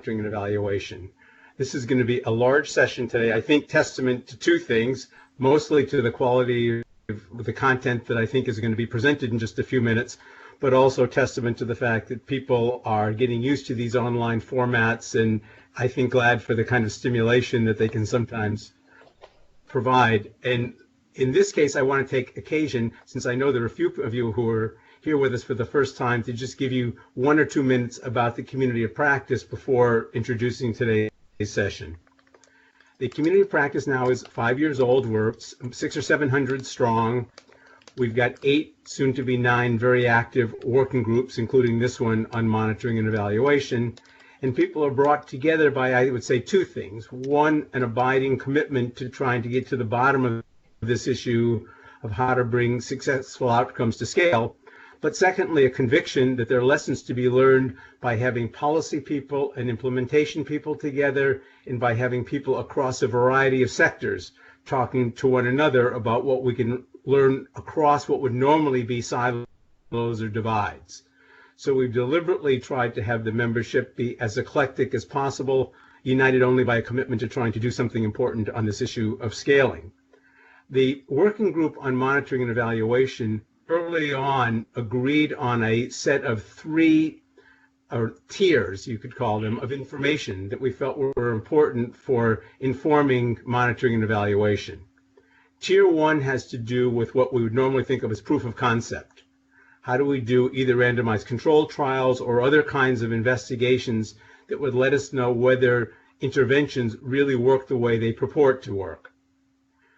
monitoring and evaluation. This is going to be a large session today, I think testament to two things, mostly to the quality of the content that I think is going to be presented in just a few minutes, but also testament to the fact that people are getting used to these online formats, and I think glad for the kind of stimulation that they can sometimes provide. And in this case, I want to take occasion, since I know there are a few of you who are here with us for the first time, to just give you 1 or 2 minutes about the community of practice before introducing today's session. The community of practice now is 5 years old. We're 600 or 700 strong. We've got 8, soon to be 9, very active working groups, including this one on monitoring and evaluation. And people are brought together by, I would say, 2 things. One, an abiding commitment to trying to get to the bottom of this issue of how to bring successful outcomes to scale. But secondly, a conviction that there are lessons to be learned by having policy people and implementation people together, and by having people across a variety of sectors talking to one another about what we can learn across what would normally be silos or divides. So we've deliberately tried to have the membership be as eclectic as possible, united only by a commitment to trying to do something important on this issue of scaling. The working group on monitoring and evaluation early on agreed on a set of 3 or tiers, you could call them, of information that we felt were important for informing monitoring and evaluation. Tier 1 has to do with what we would normally think of as proof of concept. How do we do either randomized controlled trials or other kinds of investigations that would let us know whether interventions really work the way they purport to work?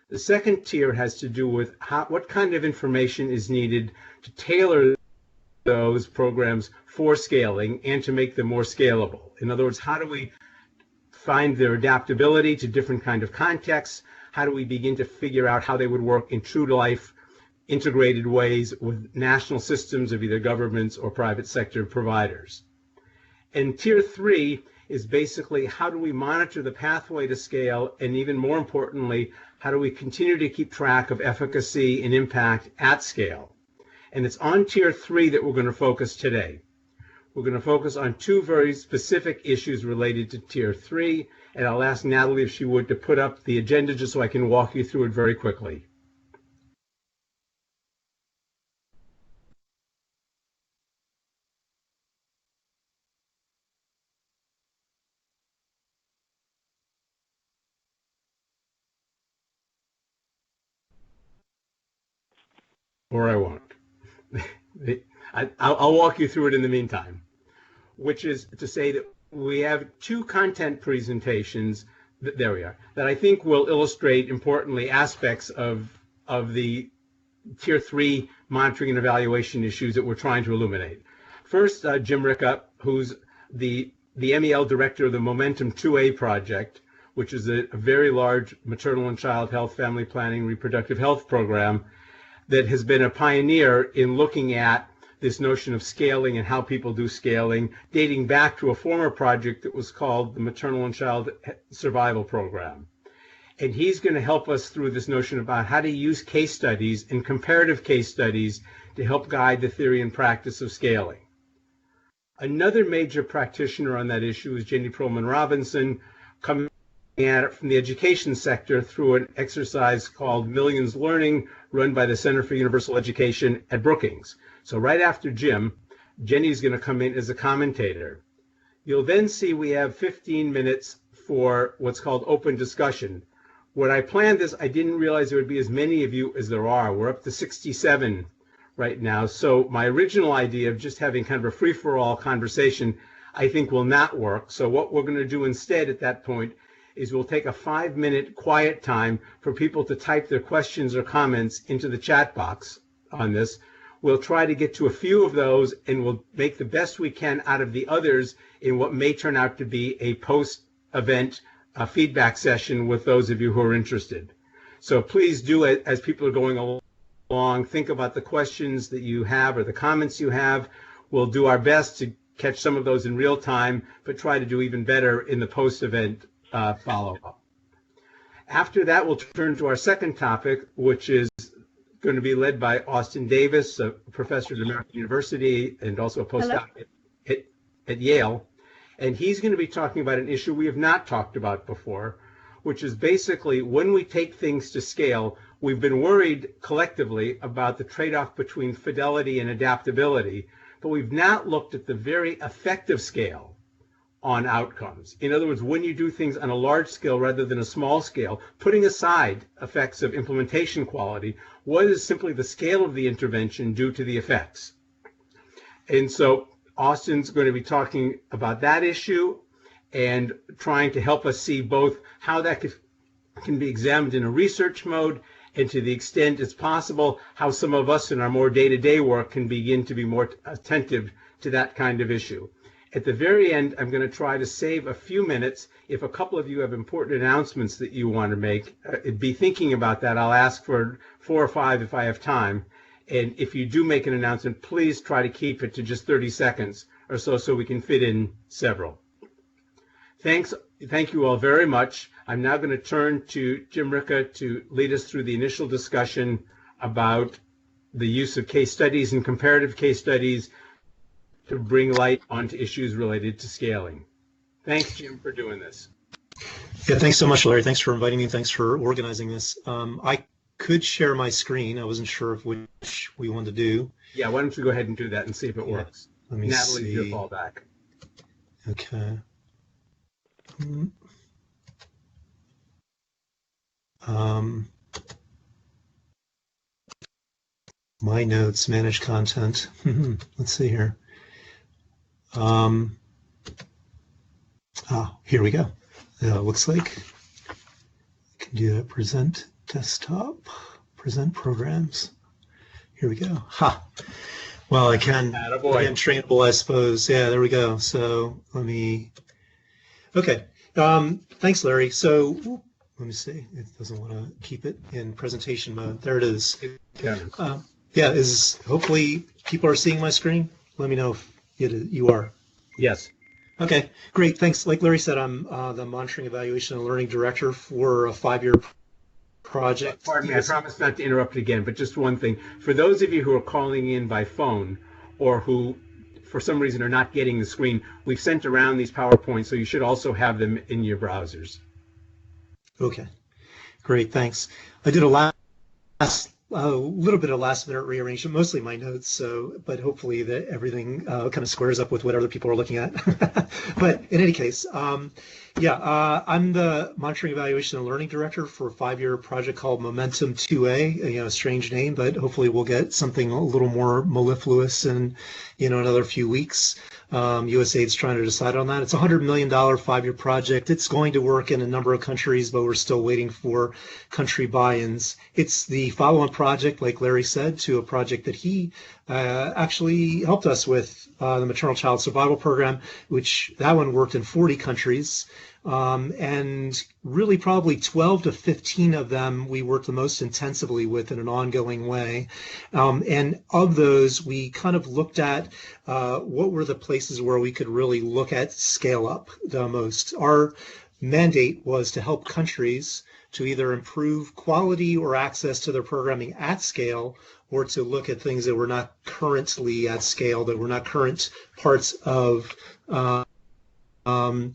The second tier has to do with what kind of information is needed to tailor those programs for scaling and to make them more scalable. In other words, how do we find their adaptability to different kind of contexts? How do we begin to figure out how they would work in true to life, integrated ways with national systems of either governments or private sector providers? And tier 3 is basically how do we monitor the pathway to scale, and even more importantly, how do we continue to keep track of efficacy and impact at scale? And it's on tier 3 that we're going to focus today. We're going to focus on 2 very specific issues related to tier 3, and I'll ask Natalie if she would to put up the agenda just so I can walk you through it very quickly. Or I won't. I'll walk you through it in the meantime, which is to say that we have 2 content presentations, there we are, that I think will illustrate importantly aspects of the tier 3 monitoring and evaluation issues that we're trying to illuminate. First, Jim Ricka, who's the MEL director of the Momentum 2A project, which is a very large maternal and child health, family planning, reproductive health program that has been a pioneer in looking at this notion of scaling and how people do scaling, dating back to a former project that was called the Maternal and Child Survival Program. And he's going to help us through this notion about how to use case studies and comparative case studies to help guide the theory and practice of scaling. Another major practitioner on that issue is Jenny Perlman Robinson, coming at it from the education sector through an exercise called Millions Learning, run by the Center for Universal Education at Brookings. So right after Jim, Jenny's going to come in as a commentator. You'll then see we have 15 minutes for what's called open discussion. When I planned this, I didn't realize there would be as many of you as there are. We're up to 67 right now. So my original idea of just having kind of a free-for-all conversation, I think will not work. So what we're going to do instead at that point is we'll take a 5-minute quiet time for people to type their questions or comments into the chat box on this. We'll try to get to a few of those, and we'll make the best we can out of the others in what may turn out to be a post-event feedback session with those of you who are interested. So please do it as people are going along. Think about the questions that you have or the comments you have. We'll do our best to catch some of those in real time, but try to do even better in the post-event follow-up. After that, we'll turn to our second topic, which is going to be led by Austin Davis, a professor at American University and also a postdoc at Yale. And he's going to be talking about an issue we have not talked about before, which is basically when we take things to scale, we've been worried collectively about the trade-off between fidelity and adaptability, but we've not looked at the very effective scale on outcomes. In other words, when you do things on a large scale rather than a small scale, putting aside effects of implementation quality, what is simply the scale of the intervention due to the effects? And so Austin's going to be talking about that issue and trying to help us see both how that can be examined in a research mode, and to the extent it's possible, how some of us in our more day-to-day work can begin to be more attentive to that kind of issue. At the very end, I'm going to try to save a few minutes. If a couple of you have important announcements that you want to make, be thinking about that. I'll ask for 4 or 5 if I have time. And if you do make an announcement, please try to keep it to just 30 seconds or so we can fit in several. Thank you all very much. I'm now going to turn to Jim Ricca to lead us through the initial discussion about the use of case studies and comparative case studies to bring light onto issues related to scaling. Thanks, Jim, for doing this. Yeah, thanks so much, Larry. Thanks for inviting me. Thanks for organizing this. I could share my screen. I wasn't sure of which we wanted to do. Yeah, why don't you go ahead and do that and see if it works. Let me Natalie's see. your fallback. Okay. My notes, manage content. Let's see here. Here we go. Looks like I can do that. Present desktop, present programs. Here we go. Well, I can. Again, trainable, I suppose. Yeah, there we go. So let me. Okay. Thanks, Larry. So let me see. It doesn't want to keep it in presentation mode. There it is. Yeah. Hopefully people are seeing my screen. Let me know if you are. Yes. Okay, great. Thanks. Like Larry said, I'm the Monitoring, Evaluation, and Learning Director for a 5-year project. Pardon me, I promise not to interrupt again, but just one thing. For those of you who are calling in by phone or who, for some reason, are not getting the screen, we've sent around these PowerPoints, so you should also have them in your browsers. Okay, great. Thanks. I did a little bit of last-minute rearrangement, mostly my notes, but hopefully that everything kind of squares up with what other people are looking at. But in any case, I'm the Monitoring, Evaluation, and Learning Director for a 5-year project called Momentum 2A, a strange name, but hopefully we'll get something a little more mellifluous in another few weeks. USAID's trying to decide on that. It's a $100 million 5-year project. It's going to work in a number of countries, but we're still waiting for country buy-ins. It's the follow-on project, like Larry said, to a project that he actually helped us with, the Maternal Child Survival Program, which that one worked in 40 countries. And really probably 12 to 15 of them we worked the most intensively with in an ongoing way. And of those, we kind of looked at what were the places where we could really look at scale up the most. Our mandate was to help countries to either improve quality or access to their programming at scale, or to look at things that were not currently at scale, that were not current parts of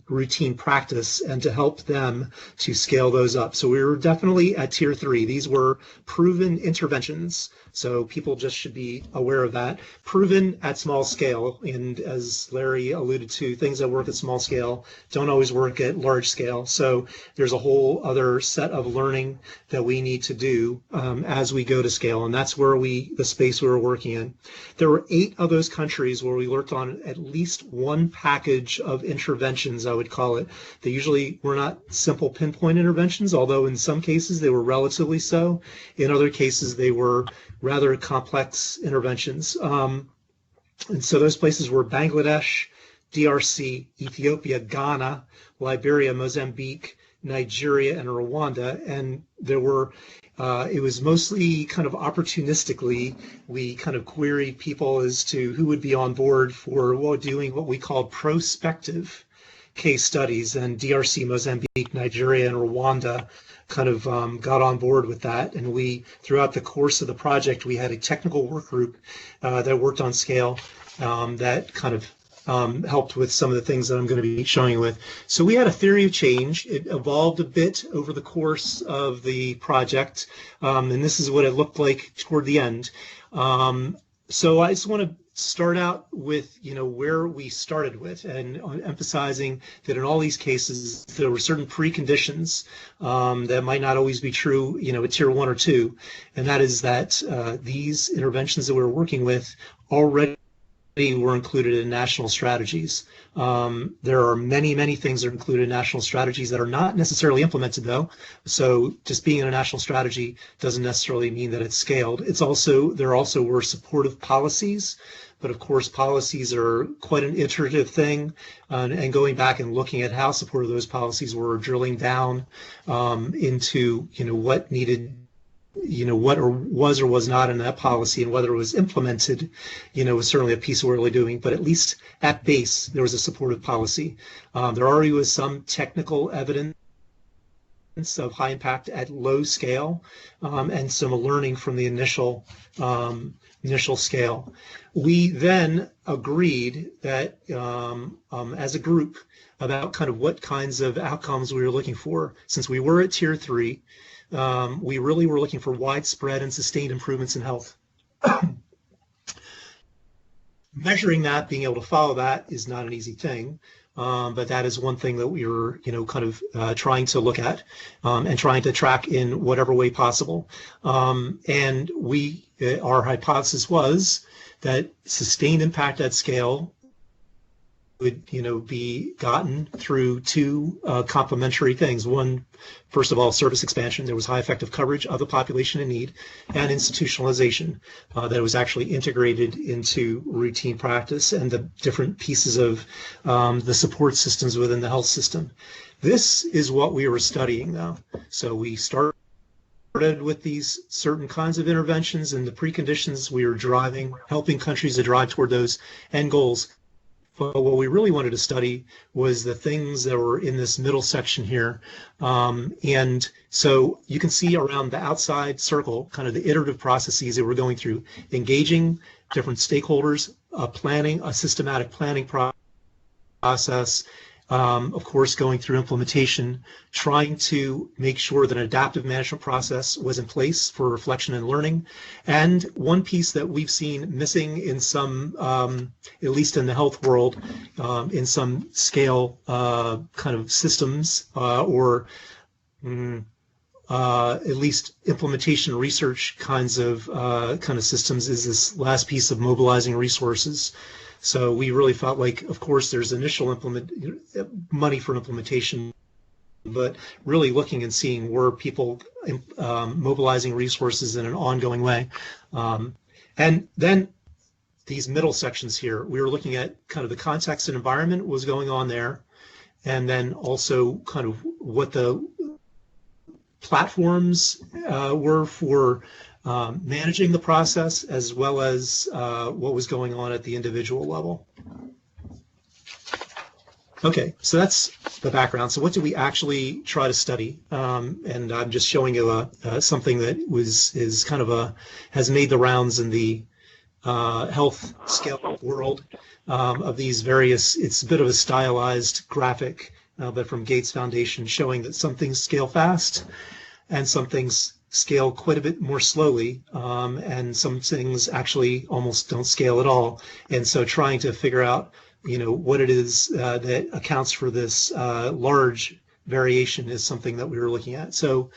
routine practice, and to help them to scale those up. So we were definitely at tier 3. These were proven interventions. So people just should be aware of that. Proven at small scale. And as Larry alluded to, things that work at small scale don't always work at large scale. So there's a whole other set of learning that we need to do as we go to scale. And that's where the space we were working in. There were 8 of those countries where we worked on at least one package of interventions, I would call it. They usually were not simple pinpoint interventions, although in some cases they were relatively so. In other cases, they were rather complex interventions. And so those places were Bangladesh, DRC, Ethiopia, Ghana, Liberia, Mozambique, Nigeria, and Rwanda. And there were, it was mostly kind of opportunistically, we kind of queried people as to who would be on board for doing what we called prospective case studies. And DRC, Mozambique, Nigeria, and Rwanda kind of got on board with that. And we, throughout the course of the project, we had a technical work group that worked on scale that kind of helped with some of the things that I'm going to be showing you with. So we had a theory of change. It evolved a bit over the course of the project, and this is what it looked like toward the end. So I just want to start out with, where we started with, and emphasizing that in all these cases, there were certain preconditions that might not always be true, at tier 1 or 2, and that is that these interventions that we're working with already were included in national strategies. There are many, many things that are included in national strategies that are not necessarily implemented, though. So just being in a national strategy doesn't necessarily mean that it's scaled. There also were supportive policies, but of course policies are quite an iterative thing, and going back and looking at how supportive those policies were, drilling down into what needed, what or was not in that policy, and whether it was implemented, was certainly a piece of what we're doing. But at least at base, there was a supportive policy. There already was some technical evidence of high impact at low scale, and some learning from the initial scale. We then agreed that as a group about kind of what kinds of outcomes we were looking for. Since we were at tier 3, we really were looking for widespread and sustained improvements in health. Measuring that, being able to follow that, is not an easy thing, but that is one thing that we were, kind of trying to look at and trying to track in whatever way possible. And our hypothesis was that sustained impact at scale would, be gotten through 2 complementary things. One, first of all, service expansion. There was high effective coverage of the population in need, and institutionalization that was actually integrated into routine practice and the different pieces of the support systems within the health system. This is what we were studying, though. So we started with these certain kinds of interventions and the preconditions we were helping countries to drive toward those end goals. But what we really wanted to study was the things that were in this middle section here. And so you can see around the outside circle, kind of the iterative processes that we're going through, engaging different stakeholders, a systematic planning process, of course, going through implementation, trying to make sure that an adaptive management process was in place for reflection and learning. And one piece that we've seen missing in some, at least in the health world, in some scale kind of systems or at least implementation research kinds of systems, is this last piece of mobilizing resources. So we really felt like, of course, there's initial money for implementation, but really looking and seeing were people mobilizing resources in an ongoing way. And then these middle sections here, we were looking at kind of the context and environment was going on there, and then also kind of what the platforms were for managing the process, as well as what was going on at the individual level. Okay, so that's the background. So what did we actually try to study? And I'm just showing you something that is kind of has made the rounds in the health scale world of these various. It's a bit of a stylized graphic, but from Gates Foundation, showing that some things scale fast and some things scale quite a bit more slowly, and some things actually almost don't scale at all. And so trying to figure out, what it is that accounts for this large variation is something that we were looking at. So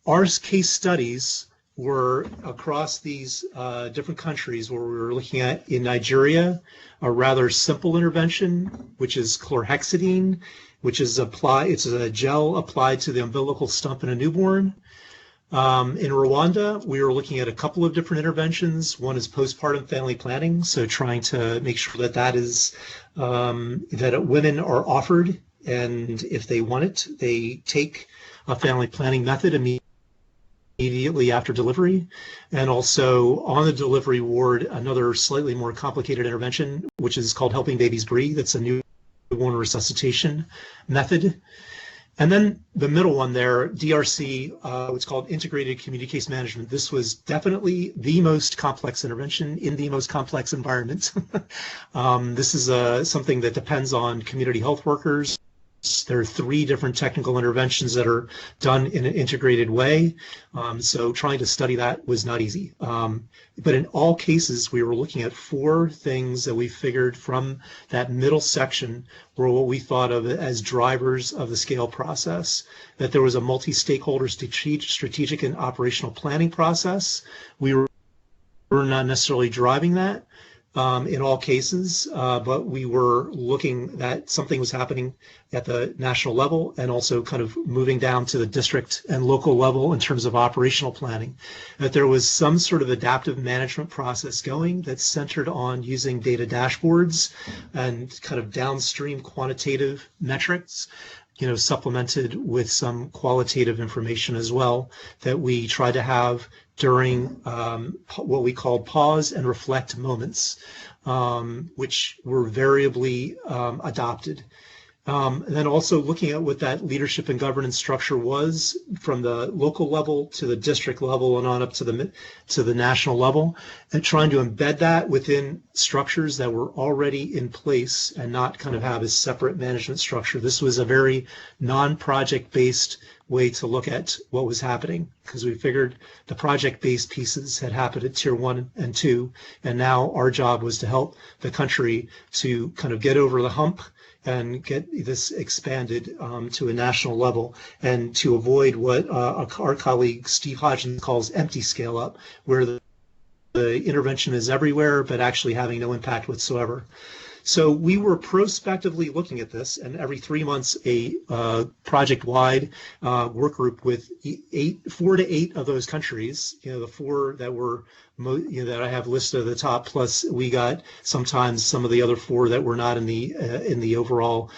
our case studies were across these different countries, where we were looking at, in Nigeria, a rather simple intervention, which is chlorhexidine, which is it's a gel applied to the umbilical stump in a newborn. In Rwanda, we were looking at a couple of different interventions. One is postpartum family planning, so trying to make sure that is that women are offered, and if they want it, they take a family planning method immediately after delivery. And also on the delivery ward, another slightly more complicated intervention, which is called Helping Babies Breathe. It's a newborn resuscitation method. And then the middle one there, DRC, what's called Integrated Community Case Management. This was definitely the most complex intervention in the most complex environment. This is something that depends on community health workers. There are 3 different technical interventions that are done in an integrated way. So trying to study that was not easy. But in all cases, we were looking at 4 things that we figured from that middle section were what we thought of as drivers of the scale process. That there was a multi-stakeholder strategic and operational planning process. We were not necessarily driving that in all cases, but we were looking that something was happening at the national level and also kind of moving down to the district and local level in terms of operational planning. That there was some sort of adaptive management process going that's centered on using data dashboards and kind of downstream quantitative metrics, supplemented with some qualitative information as well that we try to have during what we call pause and reflect moments, which were variably adopted. And then also looking at what that leadership and governance structure was from the local level to the district level and on up to the national level, and trying to embed that within structures that were already in place and not kind of have a separate management structure. This was a very non-project based way to look at what was happening, because we figured the project-based pieces had happened at tier 1 and 2, and now our job was to help the country to kind of get over the hump and get this expanded to a national level, and to avoid what our colleague Steve Hodgins calls empty scale up, where the intervention is everywhere but actually having no impact whatsoever. So we were prospectively looking at this, and every 3 months a project-wide work group with 4 to 8 of those countries, the 4 that were that I have listed at the top, plus we got sometimes some of the other 4 that were not in the overall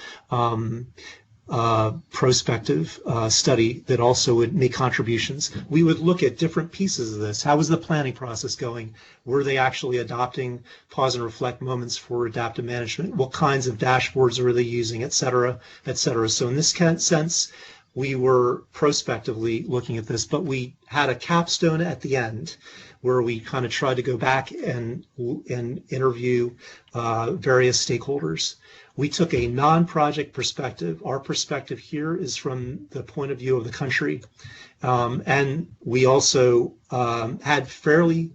prospective study that also would make contributions. We would look at different pieces of this. How was the planning process going? Were they actually adopting pause and reflect moments for adaptive management? What kinds of dashboards were they using, et cetera, et cetera? So in this sense, we were prospectively looking at this, but we had a capstone at the end where we kind of tried to go back and interview various stakeholders. We took a non-project perspective. Our perspective here is from the point of view of the country. And we also had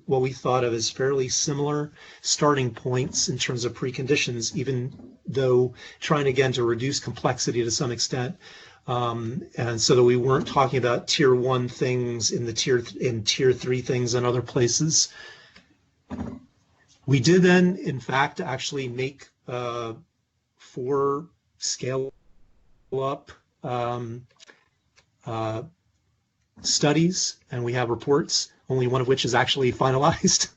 what we thought of as fairly similar starting points in terms of preconditions, even though trying again to reduce complexity to some extent. And so that we weren't talking about tier 1 things in tier 3 things in other places. We did then, in fact, actually make 4 scale up studies, and we have reports, only one of which is actually finalized.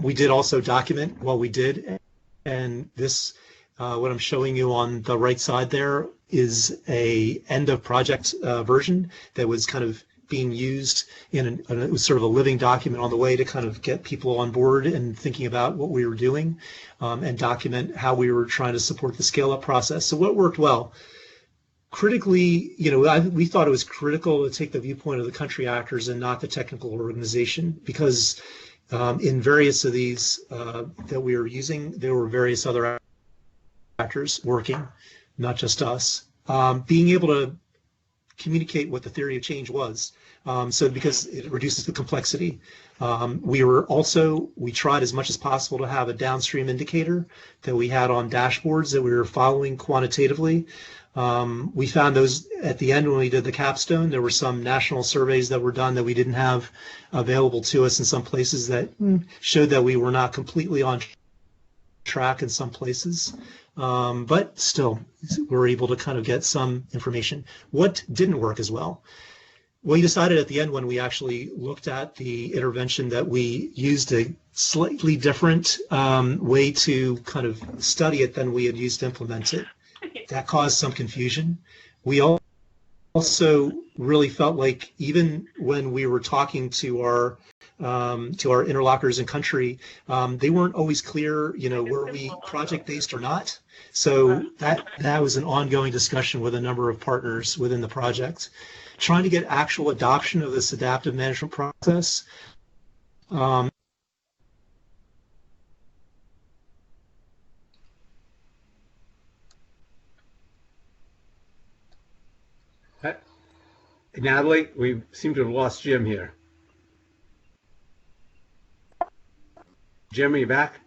We did also document what we did, and this, what I'm showing you on the right side there, is a end of project version that was kind of being used it was sort of a living document on the way to kind of get people on board and thinking about what we were doing, and document how we were trying to support the scale up process. So what worked well? Critically, we thought it was critical to take the viewpoint of the country actors and not the technical organization, because in various of these that we were using, there were various other actors working, not just us. Being able to communicate what the theory of change was, so because it reduces the complexity. We tried as much as possible to have a downstream indicator that we had on dashboards that we were following quantitatively. We found those at the end when we did the capstone. There were some national surveys that were done that we didn't have available to us in some places that showed that we were not completely on track in some places. But still, we're able to kind of get some information. What didn't work as well? We decided at the end, when we actually looked at the intervention, that we used a slightly different way to kind of study it than we had used to implement it. That caused some confusion. We also really felt like even when we were talking to our to our interlocutors in country, they weren't always clear, were we project-based or not? So that was an ongoing discussion with a number of partners within the project, trying to get actual adoption of this adaptive management process. Natalie, we seem to have lost Jim here. Jim, are you back?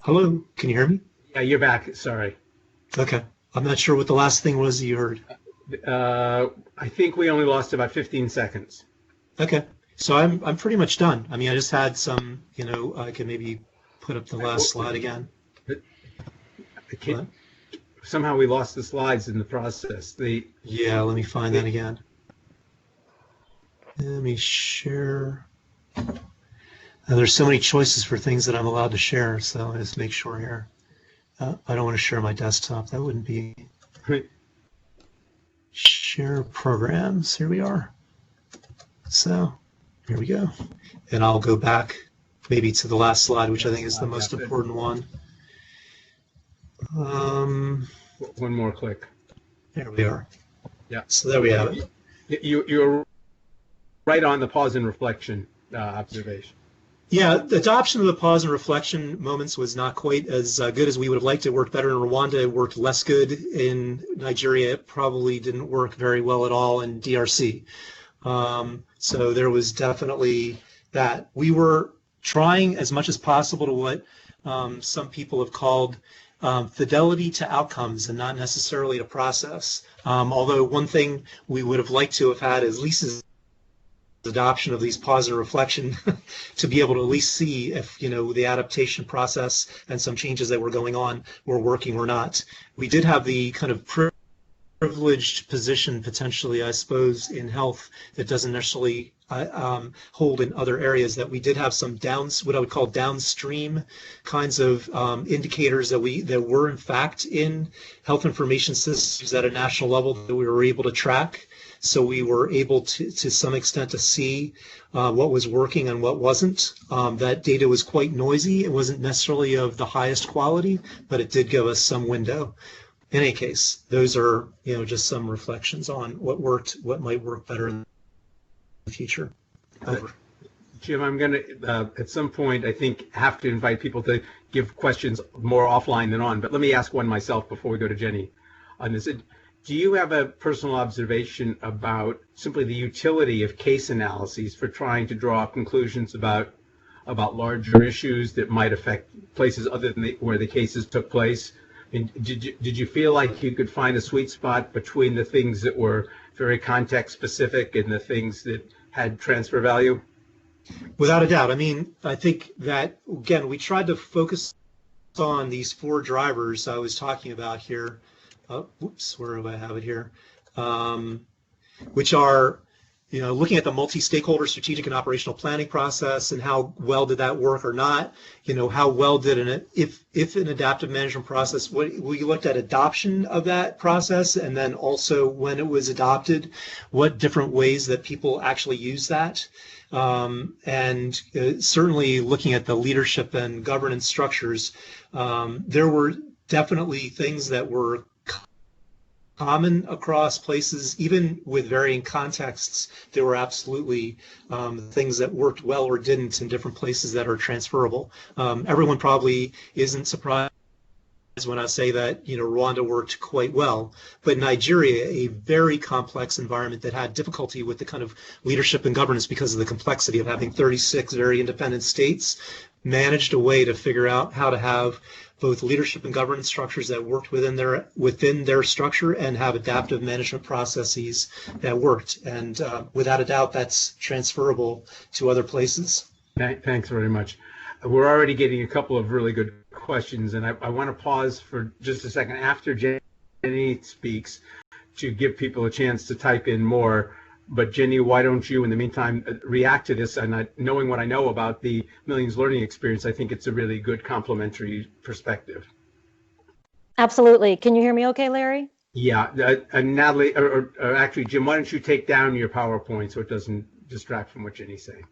Hello, can you hear me? Yeah, you're back. Sorry. Okay. I'm not sure what the last thing was you heard. I think we only lost about 15 seconds. Okay. So I'm pretty much done. I mean, I just had some, I can maybe put up the last slide again. Somehow we lost the slides in the process. Yeah, let me find that again. Let me share. There's so many choices for things that I'm allowed to share, so I'll just make sure here. I don't want to share my desktop. That wouldn't be. Share programs. Here we are. So here we go. And I'll go back maybe to the last slide, which I think is the most important one. One more click. There we are. Yeah. So there we have it. You're right on the pause and reflection observation. Yeah, the adoption of the pause and reflection moments was not quite as good as we would have liked. It worked better in Rwanda. It worked less good in Nigeria. It probably didn't work very well at all in DRC. So there was definitely that. We were trying as much as possible to what some people have called fidelity to outcomes and not necessarily to process. Although one thing we would have liked to have had is Lisa's adoption of these pause and reflection to be able to at least see if the adaptation process and some changes that were going on were working or not. We did have the kind of privileged position potentially, I suppose, in health that doesn't necessarily hold in other areas, that we did have some what I would call downstream kinds of indicators that were in fact in health information systems at a national level that we were able to track. So we were able to some extent to see what was working and what wasn't. That data was quite noisy. It wasn't necessarily of the highest quality, but it did give us some window. In any case, those are just some reflections on what worked, what might work better in the future. Over. Jim, I'm going to, at some point, I think, have to invite people to give questions more offline than on, but let me ask one myself before we go to Jenny on this. Do you have a personal observation about simply the utility of case analyses for trying to draw conclusions about larger issues that might affect places other than where the cases took place? And did you feel like you could find a sweet spot between the things that were very context specific and the things that had transfer value? Without a doubt. I mean, I think that, again, we tried to focus on these four drivers I was talking about here. Whoops, where do I have it here? Which are, looking at the multi-stakeholder strategic and operational planning process and how well did that work or not? How well did if an adaptive management process, we looked at adoption of that process, and then also when it was adopted, what different ways that people actually use that. And certainly looking at the leadership and governance structures, there were definitely things that were common across places, even with varying contexts. There were absolutely things that worked well or didn't in different places that are transferable. Everyone probably isn't surprised when I say that Rwanda worked quite well, but Nigeria, a very complex environment that had difficulty with the kind of leadership and governance because of the complexity of having 36 very independent states, managed a way to figure out how to have both leadership and governance structures that worked within their structure and have adaptive management processes that worked. And without a doubt, that's transferable to other places. Thanks very much. We're already getting a couple of really good questions, and I want to pause for just a second after Jenny speaks to give people a chance to type in more. But Jenny, why don't you, in the meantime, react to this? And knowing what I know about the Millions Learning Experience, I think it's a really good complementary perspective. Absolutely. Can you hear me okay, Larry? Yeah, Natalie, or actually, Jim, why don't you take down your PowerPoint so it doesn't distract from what Jenny's saying?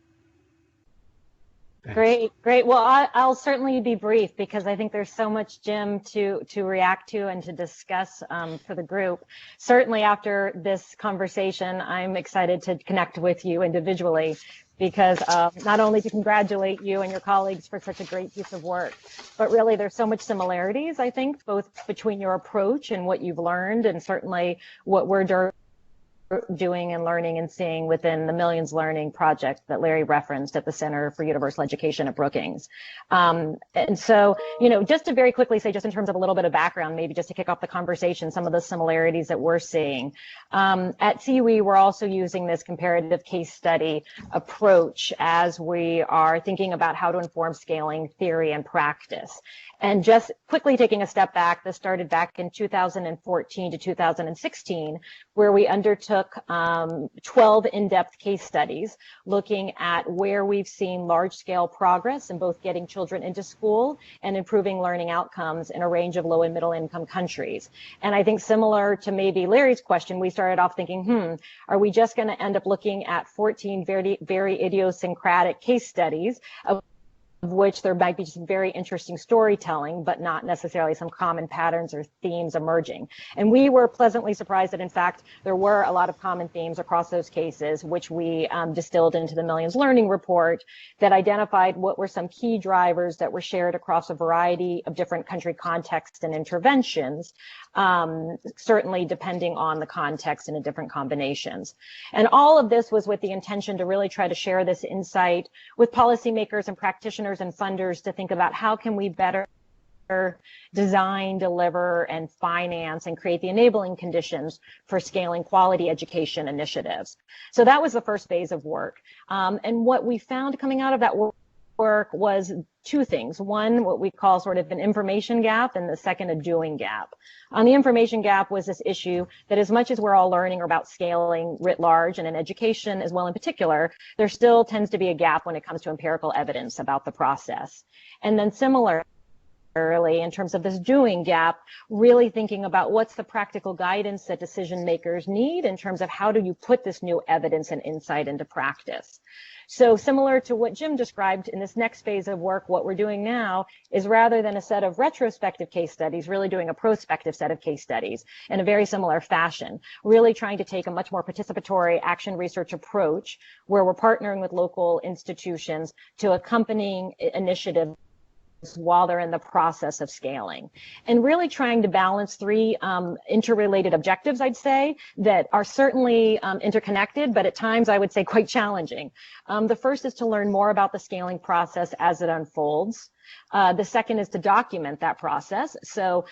Thanks. Great. Well, I'll certainly be brief because I think there's so much, Jim, to react to and to discuss for the group. Certainly after this conversation, I'm excited to connect with you individually because not only to congratulate you and your colleagues for such a great piece of work, but really there's so much similarities, I think, both between your approach and what you've learned and certainly what we're doing and learning and seeing within the Millions Learning project that Larry referenced at the Center for Universal Education at Brookings. And so, just to very quickly say, just in terms of a little bit of background, maybe just to kick off the conversation, some of the similarities that we're seeing. At CUE, we're also using this comparative case study approach as we are thinking about how to inform scaling theory and practice. And just quickly taking a step back, this started back in 2014 to 2016, where we undertook 12 in-depth case studies looking at where we've seen large-scale progress in both getting children into school and improving learning outcomes in a range of low and middle-income countries. And I think similar to maybe Larry's question, we started off thinking, are we just going to end up looking at 14 very idiosyncratic case studies of which there might be some very interesting storytelling, but not necessarily some common patterns or themes emerging. And we were pleasantly surprised that, in fact, there were a lot of common themes across those cases, which we distilled into the Millions Learning report that identified what were some key drivers that were shared across a variety of different country contexts and interventions, certainly depending on the context and the different combinations. And all of this was with the intention to really try to share this insight with policymakers and practitioners and funders to think about how can we better design, deliver, and finance and create the enabling conditions for scaling quality education initiatives. So that was the first phase of work. And what we found coming out of that work was two things. One, what we call sort of an information gap, and the second, a doing gap. On the information gap was this issue that as much as we're all learning about scaling writ large and in education as well in particular, there still tends to be a gap when it comes to empirical evidence about the process. And then similarly, in terms of this doing gap, really thinking about what's the practical guidance that decision makers need in terms of how do you put this new evidence and insight into practice. So similar to what Jim described in this next phase of work, what we're doing now is rather than a set of retrospective case studies, really doing a prospective set of case studies in a very similar fashion, really trying to take a much more participatory action research approach where we're partnering with local institutions to accompanying initiatives while they're in the process of scaling, and really trying to balance three interrelated objectives, I'd say, that are certainly interconnected, but at times I would say quite challenging. The first is to learn more about the scaling process as it unfolds. The second is to document that process. So,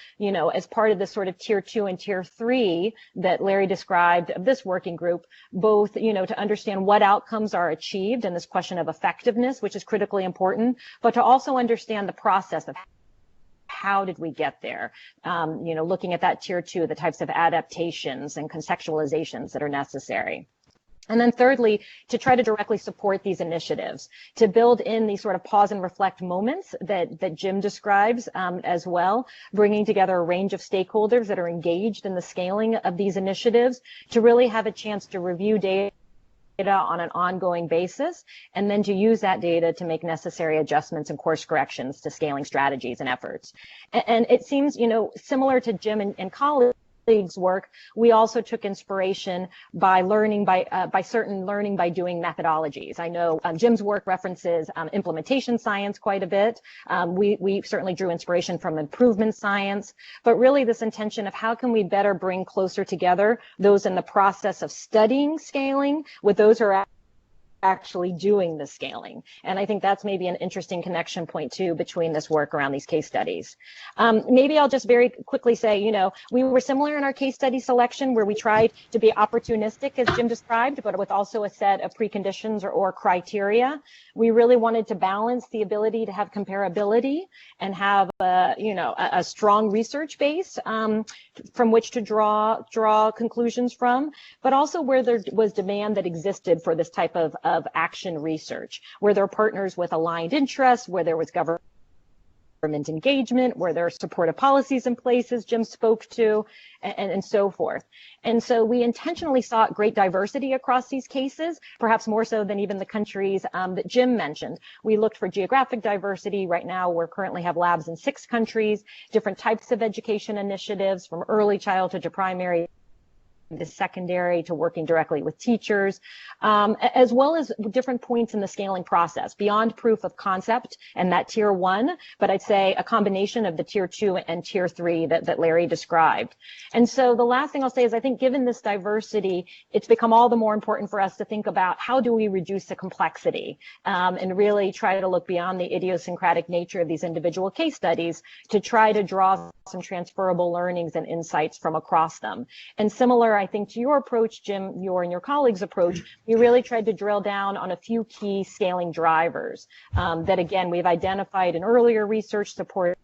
as part of this sort of tier 2 and tier 3 that Larry described of this working group, both, to understand what outcomes are achieved and this question of effectiveness, which is critically important, but to also understand the process of how did we get there? Looking at that tier 2, the types of adaptations and contextualizations that are necessary. And then thirdly, to try to directly support these initiatives, to build in these sort of pause and reflect moments that Jim describes as well, bringing together a range of stakeholders that are engaged in the scaling of these initiatives to really have a chance to review data on an ongoing basis, and then to use that data to make necessary adjustments and course corrections to scaling strategies and efforts. And it seems, similar to Jim and colleagues' work, we also took inspiration by learning by certain learning by doing methodologies. I know Jim's work references implementation science quite a bit. We certainly drew inspiration from improvement science, but really this intention of how can we better bring closer together those in the process of studying scaling with those who are actually doing the scaling. And I think that's maybe an interesting connection point too between this work around these case studies. Maybe I'll just very quickly say, we were similar in our case study selection where we tried to be opportunistic, as Jim described, but with also a set of preconditions or criteria. We really wanted to balance the ability to have comparability and have a strong research base from which to draw conclusions from, but also where there was demand that existed for this type of action research, where there are partners with aligned interests, where there was government engagement, where there are supportive policies in place, as Jim spoke to, and so forth. And so we intentionally sought great diversity across these cases, perhaps more so than even the countries that Jim mentioned. We looked for geographic diversity. Right now, we currently have labs in 6 countries, different types of education initiatives, from early childhood to primary to secondary to working directly with teachers, as well as different points in the scaling process beyond proof of concept and that tier 1, but I'd say a combination of the tier 2 and tier 3 that Larry described. And so the last thing I'll say is I think given this diversity, it's become all the more important for us to think about how do we reduce the complexity and really try to look beyond the idiosyncratic nature of these individual case studies to try to draw some transferable learnings and insights from across them. And similar, I think, to your approach, Jim, and your colleagues' approach, we really tried to drill down on a few key scaling drivers that, again, we've identified in earlier research supported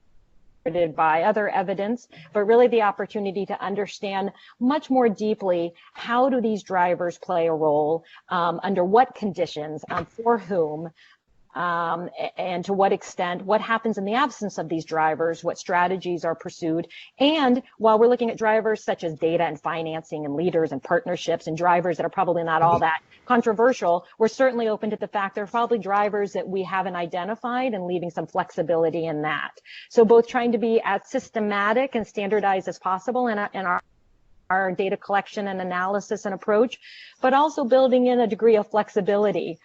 by other evidence, but really the opportunity to understand much more deeply how do these drivers play a role, under what conditions, for whom, and to what extent, what happens in the absence of these drivers, what strategies are pursued. And while we're looking at drivers such as data and financing and leaders and partnerships and drivers that are probably not all that controversial, we're certainly open to the fact there are probably drivers that we haven't identified and leaving some flexibility in that. So both trying to be as systematic and standardized as possible in our data collection and analysis and approach, but also building in a degree of flexibility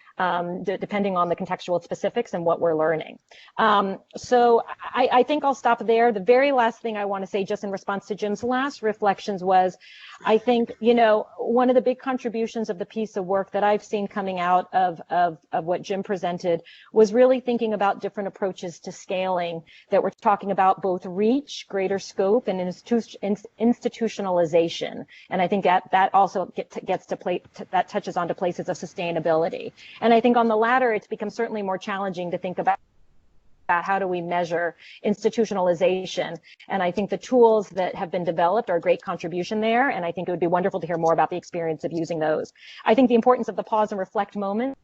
depending on the contextual specifics and what we're learning. So I think I'll stop there. The very last thing I want to say just in response to Jim's last reflections was, I think, one of the big contributions of the piece of work that I've seen coming out of what Jim presented was really thinking about different approaches to scaling that we're talking about both reach, greater scope, and institutionalization. And I think that also that touches onto places of sustainability. And I think on the latter, it's become certainly more challenging to think about how do we measure institutionalization. And I think the tools that have been developed are a great contribution there. And I think it would be wonderful to hear more about the experience of using those. I think the importance of the pause and reflect moment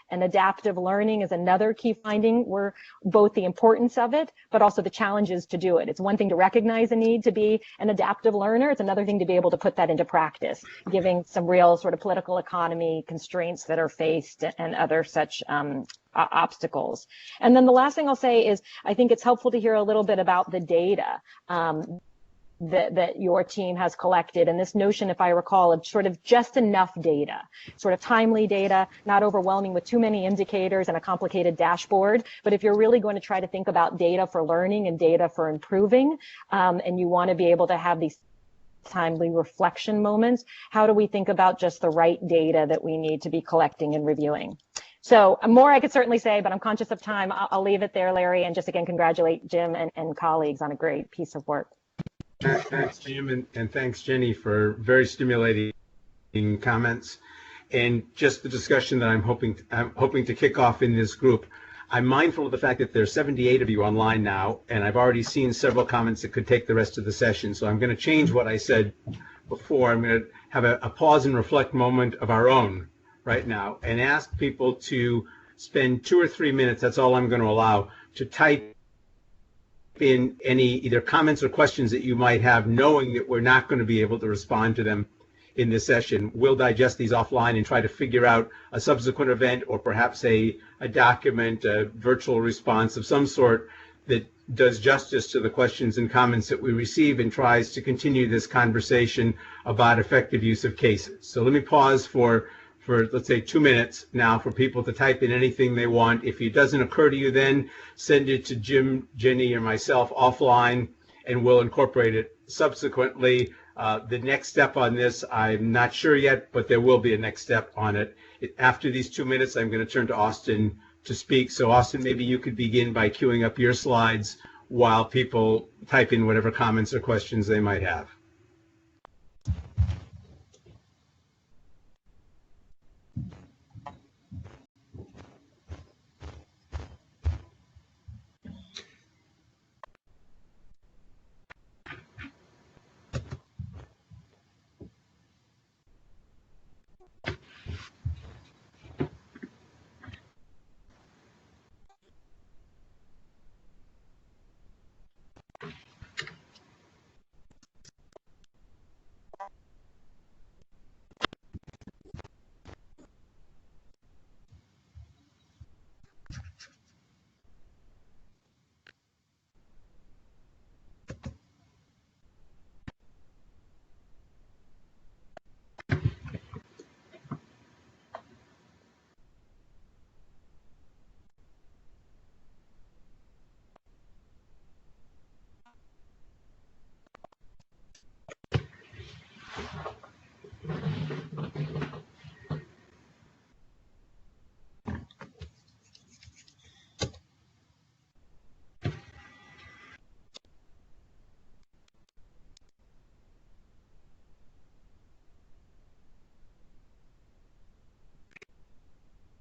and adaptive learning is another key finding, where both the importance of it, but also the challenges to do it. It's one thing to recognize a need to be an adaptive learner. It's another thing to be able to put that into practice, giving some real sort of political economy constraints that are faced and other such obstacles. And then the last thing I'll say is I think it's helpful to hear a little bit about the data that your team has collected, and this notion, if I recall, of sort of just enough data, sort of timely data, not overwhelming with too many indicators and a complicated dashboard. But if you're really going to try to think about data for learning and data for improving, and you want to be able to have these timely reflection moments, how do we think about just the right data that we need to be collecting and reviewing? So more I could certainly say, but I'm conscious of time. I'll leave it there, Larry, and just again, congratulate Jim and colleagues on a great piece of work. Thanks, Jim, and thanks, Jenny, for very stimulating comments and just the discussion that I'm hoping to kick off in this group. I'm mindful of the fact that there's 78 of you online now, and I've already seen several comments that could take the rest of the session. So I'm going to change what I said before. I'm going to have a pause and reflect moment of our own right now and ask people to spend 2 or 3 minutes, that's all I'm going to allow, to type in any either comments or questions that you might have, knowing that we're not going to be able to respond to them in this session. We'll digest these offline and try to figure out a subsequent event or perhaps a document, a virtual response of some sort that does justice to the questions and comments that we receive and tries to continue this conversation about effective use of cases. So let me pause for let's say 2 minutes now for people to type in anything they want. If it doesn't occur to you, then send it to Jim, Jenny, or myself offline, and we'll incorporate it subsequently. The next step on this, I'm not sure yet, but there will be a next step on it. After these 2 minutes, I'm going to turn to Austin to speak. So Austin, maybe you could begin by queuing up your slides while people type in whatever comments or questions they might have.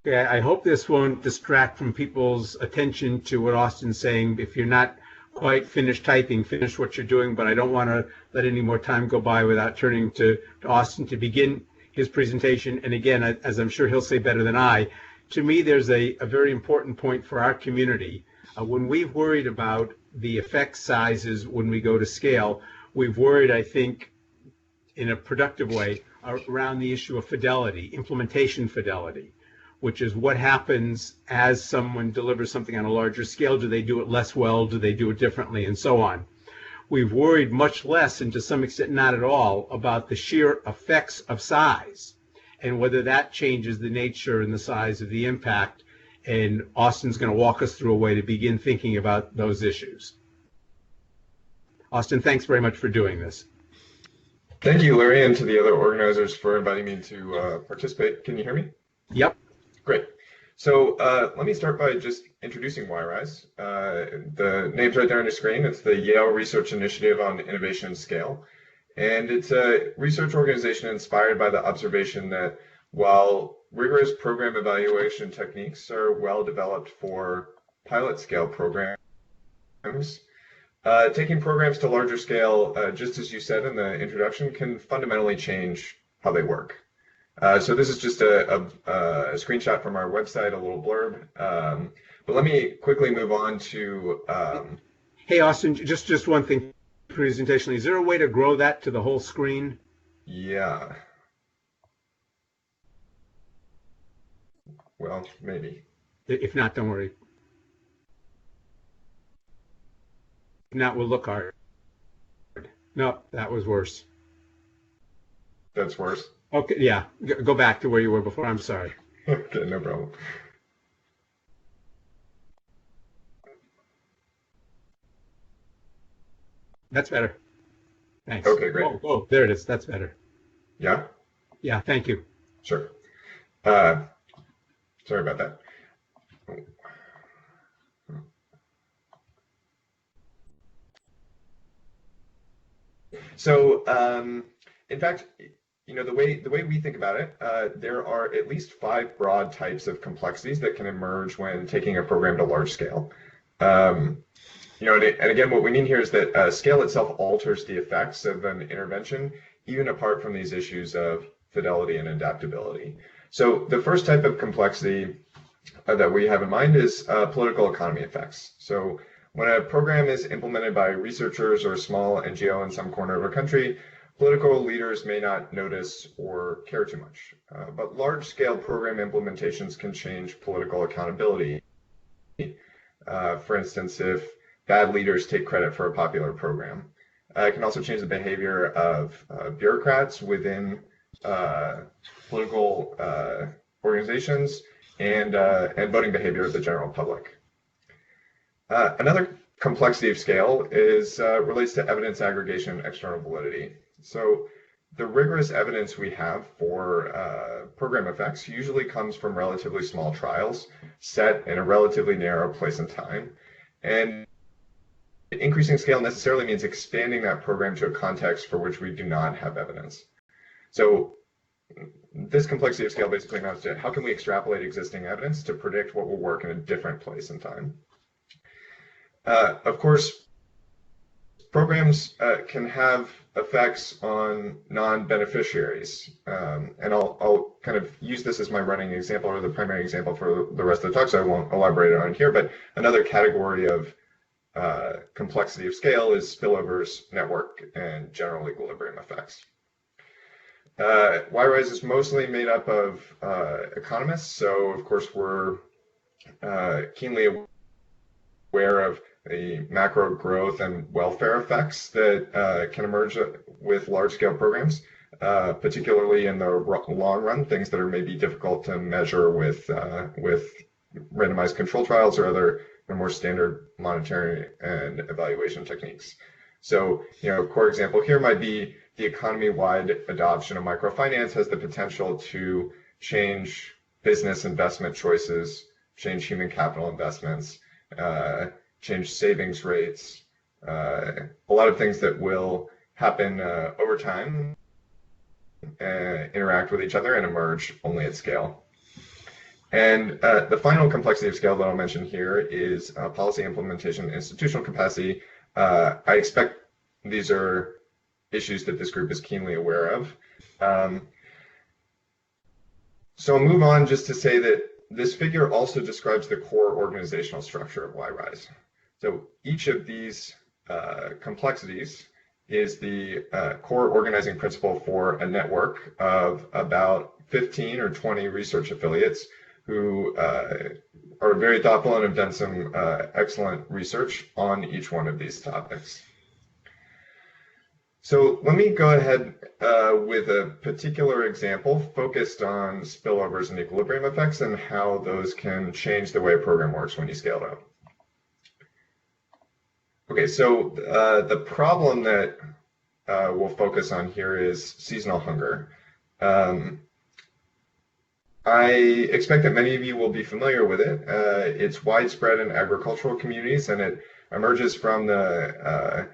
Okay, I hope this won't distract from people's attention to what Austin's saying. If you're not quite finished typing, finish what you're doing, but I don't want to let any more time go by without turning to Austin to begin his presentation. And again, as I'm sure he'll say better than I, to me, there's a very important point for our community. When we've worried about the effect sizes when we go to scale, we've worried, I think, in a productive way around the issue of fidelity, implementation fidelity, which is what happens as someone delivers something on a larger scale. Do they do it less well? Do they do it differently? And so on. We've worried much less, and to some extent not at all, about the sheer effects of size and whether that changes the nature and the size of the impact. And Austin's going to walk us through a way to begin thinking about those issues. Austin, thanks very much for doing this. Thank you, Larry, and to the other organizers for inviting me to participate. Can you hear me? Yep. Great. So let me start by just introducing YRISE. The name's right there on your screen. It's the Yale Research Initiative on Innovation and Scale. And it's a research organization inspired by the observation that while rigorous program evaluation techniques are well developed for pilot scale programs, taking programs to larger scale, just as you said in the introduction, can fundamentally change how they work. So this is just a screenshot from our website, a little blurb. But let me quickly move on to. Hey, Austin, just one thing presentationally. Is there a way to grow that to the whole screen? Yeah. Well, maybe. If not, don't worry. If not, we'll look hard. No, that was worse. That's worse. Okay, yeah, go back to where you were before. I'm sorry. Okay, no problem. That's better. Thanks. Okay, great. Oh, there it is. That's better. Yeah? Yeah, thank you. Sure. Sorry about that. So, in fact, you know, the way we think about it, there are at least 5 broad types of complexities that can emerge when taking a program to large scale. You know, and again, what we mean here is that scale itself alters the effects of an intervention, even apart from these issues of fidelity and adaptability. So the first type of complexity that we have in mind is political economy effects. So when a program is implemented by researchers or a small NGO in some corner of a country, political leaders may not notice or care too much. But large-scale program implementations can change political accountability. For instance, if bad leaders take credit for a popular program. It can also change the behavior of bureaucrats within political organizations and voting behavior of the general public. Another complexity of scale is relates to evidence aggregation and external validity. So the rigorous evidence we have for program effects usually comes from relatively small trials set in a relatively narrow place and time. And increasing scale necessarily means expanding that program to a context for which we do not have evidence. So this complexity of scale basically amounts to how can we extrapolate existing evidence to predict what will work in a different place and time. Of course, programs can have effects on non-beneficiaries. And I'll kind of use this as my running example or the primary example for the rest of the talk, so I won't elaborate on it here. But another category of complexity of scale is spillovers, network, and general equilibrium effects. YRISE is mostly made up of economists, so of course we're keenly aware of the macro growth and welfare effects that can emerge with large-scale programs, particularly in the long run, things that are maybe difficult to measure with randomized control trials or other more standard monitoring and evaluation techniques. So, a core example here might be the economy-wide adoption of microfinance has the potential to change business investment choices, change human capital investments, change savings rates, a lot of things that will happen over time, interact with each other, and emerge only at scale. And the final complexity of scale that I'll mention here is policy implementation and institutional capacity. I expect these are issues that this group is keenly aware of. So I'll move on just to say that this figure also describes the core organizational structure of YRISE. So each of these complexities is the core organizing principle for a network of about 15 or 20 research affiliates who are very thoughtful and have done some excellent research on each one of these topics. So let me go ahead with a particular example focused on spillovers and equilibrium effects and how those can change the way a program works when you scale it up. Okay, so the problem that we'll focus on here is seasonal hunger. I expect that many of you will be familiar with it. It's widespread in agricultural communities, and it emerges from the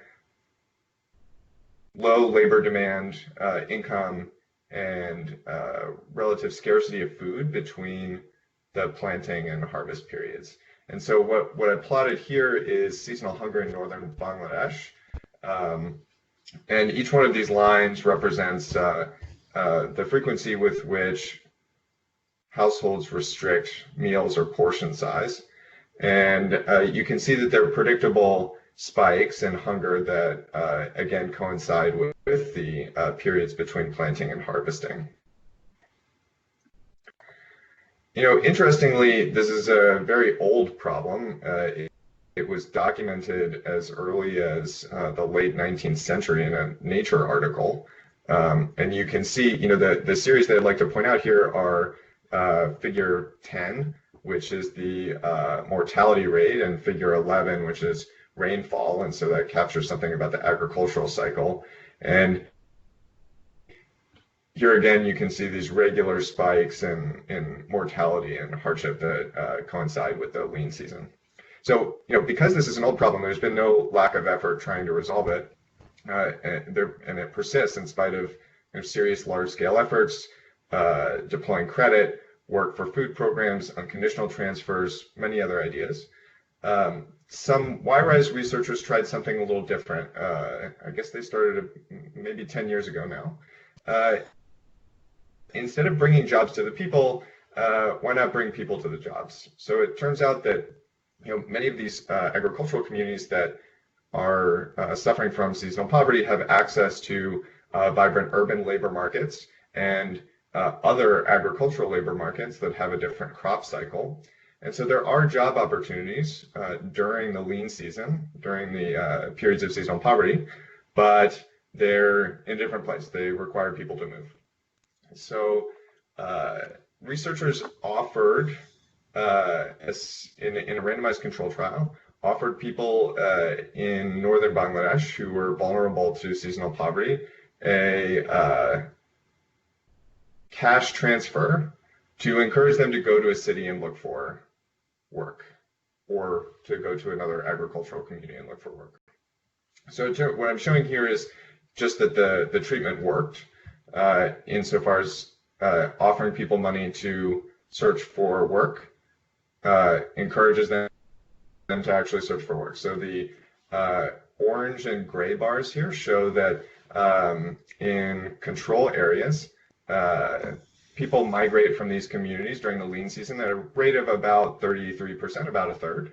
low labor demand, income, and relative scarcity of food between the planting and harvest periods. And so what I plotted here is seasonal hunger in northern Bangladesh. And each one of these lines represents the frequency with which households restrict meals or portion size. And you can see that there are predictable spikes in hunger that, again, coincide with the periods between planting and harvesting. Interestingly, this is a very old problem. It was documented as early as the late 19th century in a Nature article. And you can see, the series that I'd like to point out here are figure 10, which is the mortality rate, and figure 11, which is rainfall. And so that captures something about the agricultural cycle. And here again, you can see these regular spikes in mortality and hardship that coincide with the lean season. So, because this is an old problem, there's been no lack of effort trying to resolve it. And it persists in spite of serious large-scale efforts, deploying credit, work for food programs, unconditional transfers, many other ideas. Some YRISE researchers tried something a little different. I guess they started maybe 10 years ago now. Instead of bringing jobs to the people, why not bring people to the jobs? So it turns out that many of these agricultural communities that are suffering from seasonal poverty have access to vibrant urban labor markets and other agricultural labor markets that have a different crop cycle. And so there are job opportunities during the lean season, during the periods of seasonal poverty, but they're in a different place. They require people to move. So researchers offered, in a randomized control trial, offered people in northern Bangladesh who were vulnerable to seasonal poverty a cash transfer to encourage them to go to a city and look for work, or to go to another agricultural community and look for work. So what I'm showing here is just that the treatment worked insofar as offering people money to search for work encourages them to actually search for work. So the orange and gray bars here show that in control areas, people migrate from these communities during the lean season at a rate of about 33%, about a third.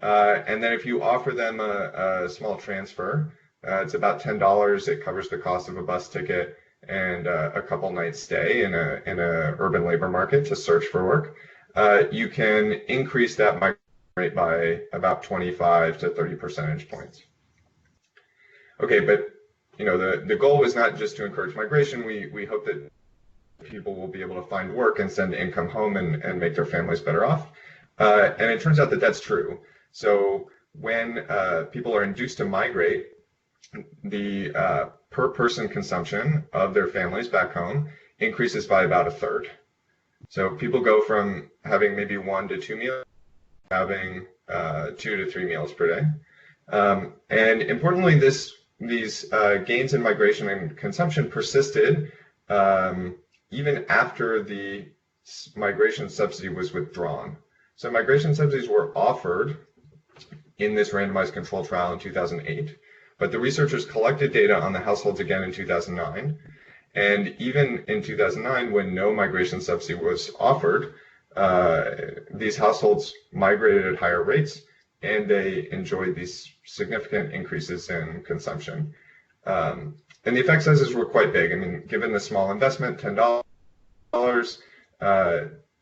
And then if you offer them a small transfer, it's about $10. It covers the cost of a bus ticket and a couple nights stay in a urban labor market to search for work. You can increase that migration rate by about 25 to 30 percentage points. Okay, but the goal was not just to encourage migration. We hope that people will be able to find work and send income home and make their families better off. And it turns out that that's true. So when people are induced to migrate, the per person consumption of their families back home increases by about a third. So people go from having maybe 1 to 2 meals, having 2 to 3 meals per day. And importantly, these gains in migration and consumption persisted even after the migration subsidy was withdrawn. So migration subsidies were offered in this randomized control trial in 2008, but the researchers collected data on the households again in 2009. And even in 2009, when no migration subsidy was offered, these households migrated at higher rates, and they enjoyed these significant increases in consumption. And the effect sizes were quite big. I mean, given the small investment, $10,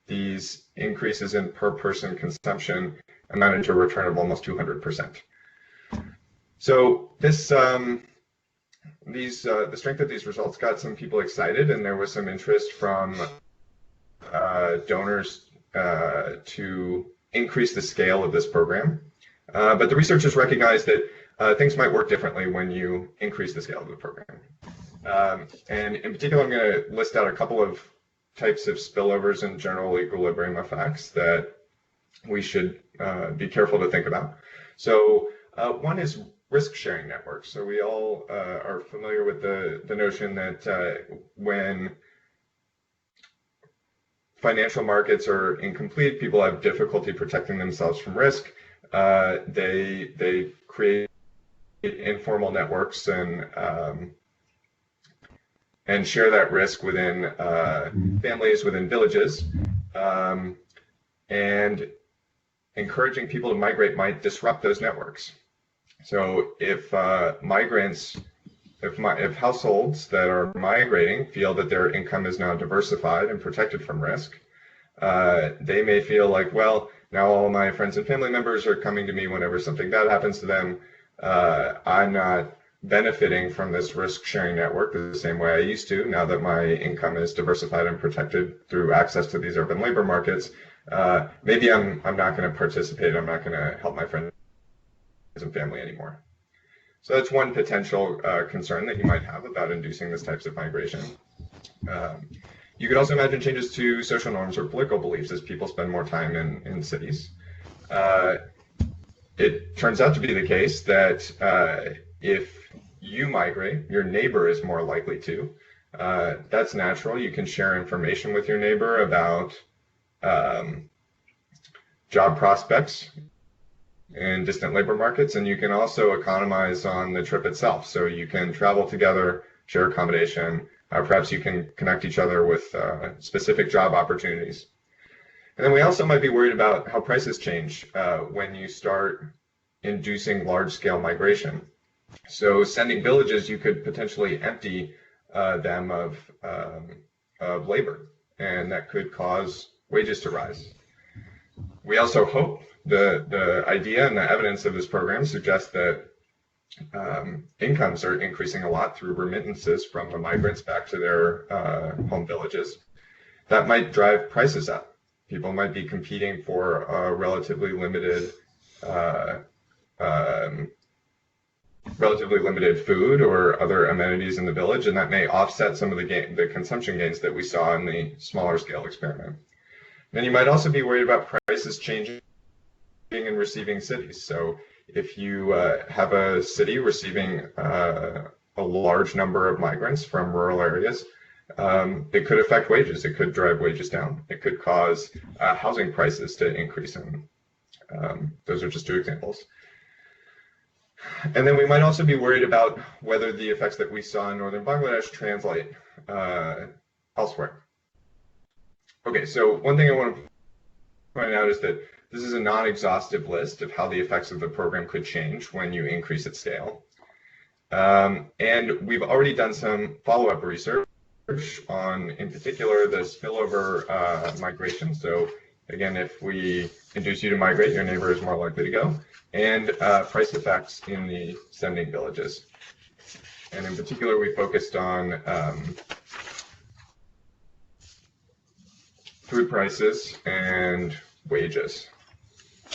these increases in per person consumption amounted to a return of almost 200%. So this, the strength of these results got some people excited, and there was some interest from donors to increase the scale of this program. But the researchers recognized that things might work differently when you increase the scale of the program. And in particular, I'm going to list out a couple of types of spillovers and general equilibrium effects that we should be careful to think about. So one is risk-sharing networks. So we all are familiar with the notion that when financial markets are incomplete, people have difficulty protecting themselves from risk. They create informal networks and share that risk within families, within villages, and encouraging people to migrate might disrupt those networks. So if households that are migrating feel that their income is now diversified and protected from risk, they may feel like, well, now all my friends and family members are coming to me whenever something bad happens to them. I'm not benefiting from this risk-sharing network the same way I used to, now that my income is diversified and protected through access to these urban labor markets. Maybe I'm not going to participate. I'm not going to help my friends and family anymore. So that's one potential concern that you might have about inducing this types of migration. You could also imagine changes to social norms or political beliefs as people spend more time in cities. It turns out to be the case that if you migrate, your neighbor is more likely to. That's natural. You can share information with your neighbor about job prospects in distant labor markets, and you can also economize on the trip itself. So you can travel together, share accommodation, perhaps you can connect each other with specific job opportunities. And then we also might be worried about how prices change when you start inducing large-scale migration. So sending villages, you could potentially empty them of labor, and that could cause wages to rise. We also hope the idea and the evidence of this program suggests that incomes are increasing a lot through remittances from the migrants back to their home villages. That might drive prices up. People might be competing for a relatively limited relatively limited food or other amenities in the village, and that may offset some of the consumption gains that we saw in the smaller scale experiment. Then you might also be worried about prices changing in receiving cities. So if you have a city receiving a large number of migrants from rural areas, it could affect wages. It could drive wages down. It could cause housing prices to increase. And those are just two examples. And then we might also be worried about whether the effects that we saw in northern Bangladesh translate elsewhere. Okay, so one thing I want to point out is that this is a non-exhaustive list of how the effects of the program could change when you increase its scale. And we've already done some follow-up research on, in particular, the spillover migration. So again, if we induce you to migrate, your neighbor is more likely to go, and price effects in the sending villages. And in particular, we focused on food prices and wages.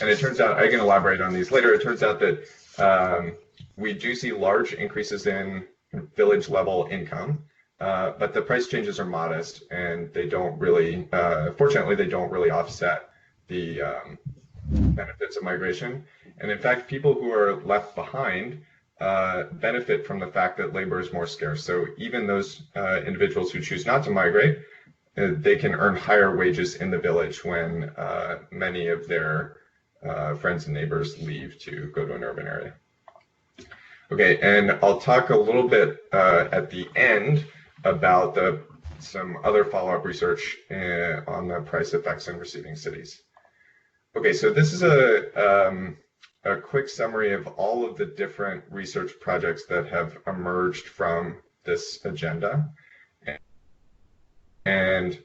And it turns out, I can elaborate on these later, it turns out that we do see large increases in village level income, but the price changes are modest, and they don't really, fortunately, they don't really offset the benefits of migration. And in fact, people who are left behind benefit from the fact that labor is more scarce. So even those individuals who choose not to migrate, they can earn higher wages in the village when many of their friends and neighbors leave to go to an urban area. Okay, and I'll talk a little bit at the end about some other follow-up research on the price effects in receiving cities. Okay, so this is a quick summary of all of the different research projects that have emerged from this agenda. And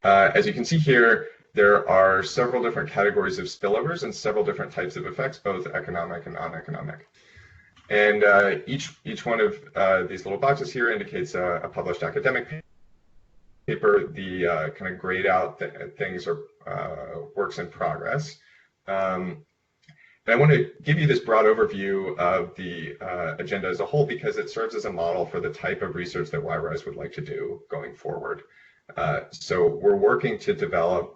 as you can see here, there are several different categories of spillovers and several different types of effects, both economic and non-economic. And each one of these little boxes here indicates a published academic paper. The kind of grayed out things are works in progress. And I want to give you this broad overview of the agenda as a whole because it serves as a model for the type of research that YRise would like to do going forward. So we're working to develop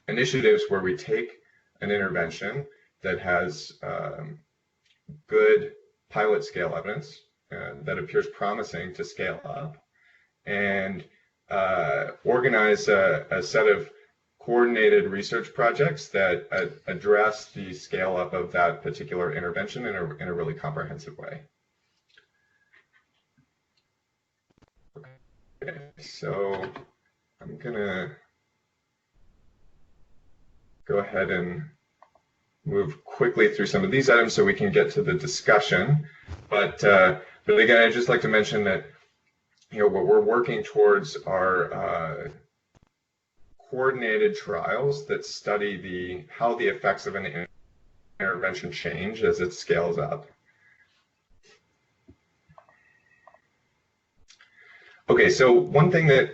initiatives where we take an intervention that has good pilot scale evidence that appears promising to scale up, and organize a set of coordinated research projects that address the scale up of that particular intervention in a really comprehensive way. Okay, so I'm gonna go ahead and move quickly through some of these items so we can get to the discussion. But again, I'd just like to mention that what we're working towards are coordinated trials that study how the effects of an intervention change as it scales up. Okay, so one thing that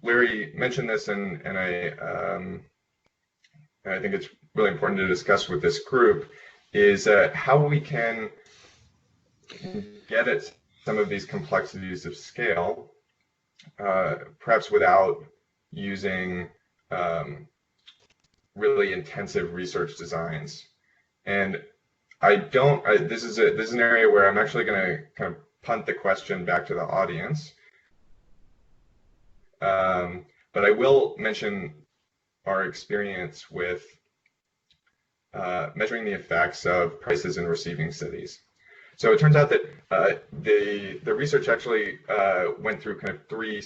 Larry mentioned this, and I think it's really important to discuss with this group is how we can get at some of these complexities of scale, perhaps without using really intensive research designs. And this is an area where I'm actually going to kind of punt the question back to the audience. But I will mention our experience with measuring the effects of prices in receiving cities. So it turns out that the research actually went through kind of three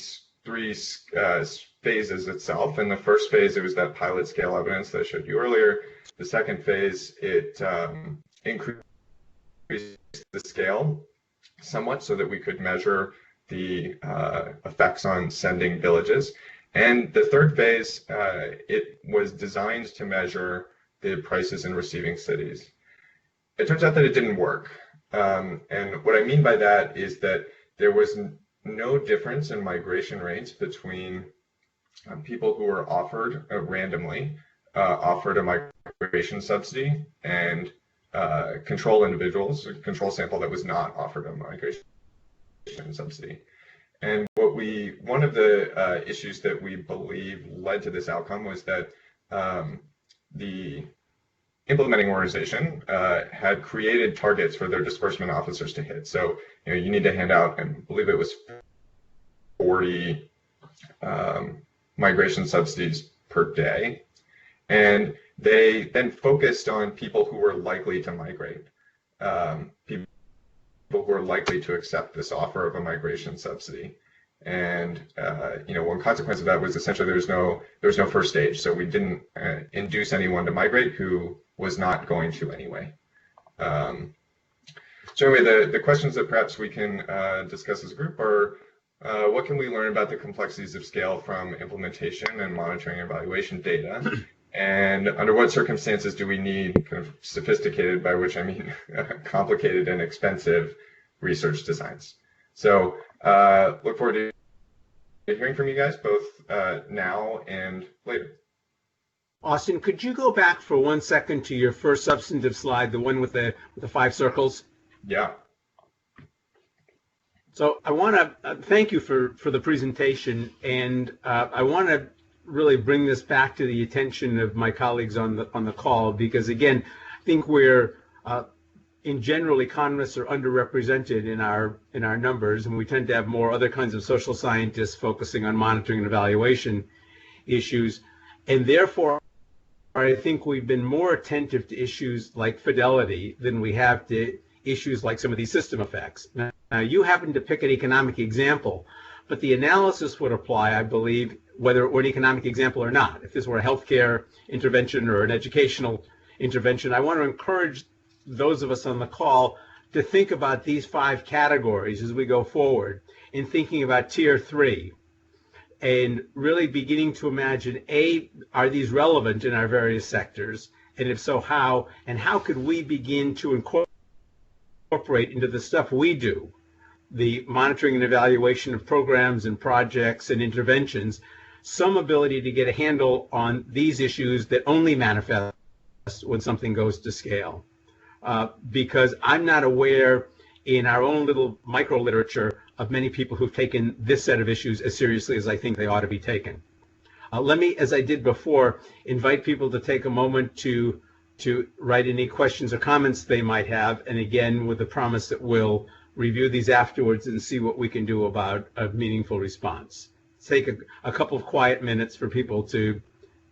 phases itself. In the first phase, it was that pilot scale evidence that I showed you earlier. The second phase, it increased the scale somewhat so that we could measure the effects on sending villages. And the third phase, it was designed to measure the prices in receiving cities. It turns out that it didn't work. And what I mean by that is that there was no difference in migration rates between people who were offered randomly offered a migration subsidy and control individuals, a control sample that was not offered a migration subsidy. And one of the issues that we believe led to this outcome was that the implementing organization had created targets for their disbursement officers to hit. So, you need to hand out, I believe it was 40 migration subsidies per day. And they then focused on people who were likely to migrate, people who were likely to accept this offer of a migration subsidy. And one consequence of that was essentially there was no first stage, so we didn't induce anyone to migrate who was not going to anyway. So anyway, the questions that perhaps we can discuss as a group are what can we learn about the complexities of scale from implementation and monitoring and evaluation data? And under what circumstances do we need kind of sophisticated, by which I mean complicated and expensive research designs? So look forward to hearing from you guys both now and later. Austin, could you go back for 1 second to your first substantive slide, the one with the 5 circles? Yeah. So I want to thank you for the presentation, and I want to really bring this back to the attention of my colleagues on the call, because again, I think we're in general, economists are underrepresented in our numbers, and we tend to have more other kinds of social scientists focusing on monitoring and evaluation issues, and therefore I think we've been more attentive to issues like fidelity than we have to issues like some of these system effects. Now you happen to pick an economic example, but the analysis would apply, I believe, whether it were an economic example or not. If this were a healthcare intervention or an educational intervention, I want to encourage those of us on the call to think about these 5 categories as we go forward in thinking about tier 3 and really beginning to imagine, are these relevant in our various sectors? And if so, how? And how could we begin to incorporate into the stuff we do, the monitoring and evaluation of programs and projects and interventions, some ability to get a handle on these issues that only manifest when something goes to scale? Because I'm not aware in our own little micro literature of many people who've taken this set of issues as seriously as I think they ought to be taken. Let me, as I did before, invite people to take a moment to write any questions or comments they might have, and again, with the promise that we'll review these afterwards and see what we can do about a meaningful response. Take a couple of quiet minutes for people to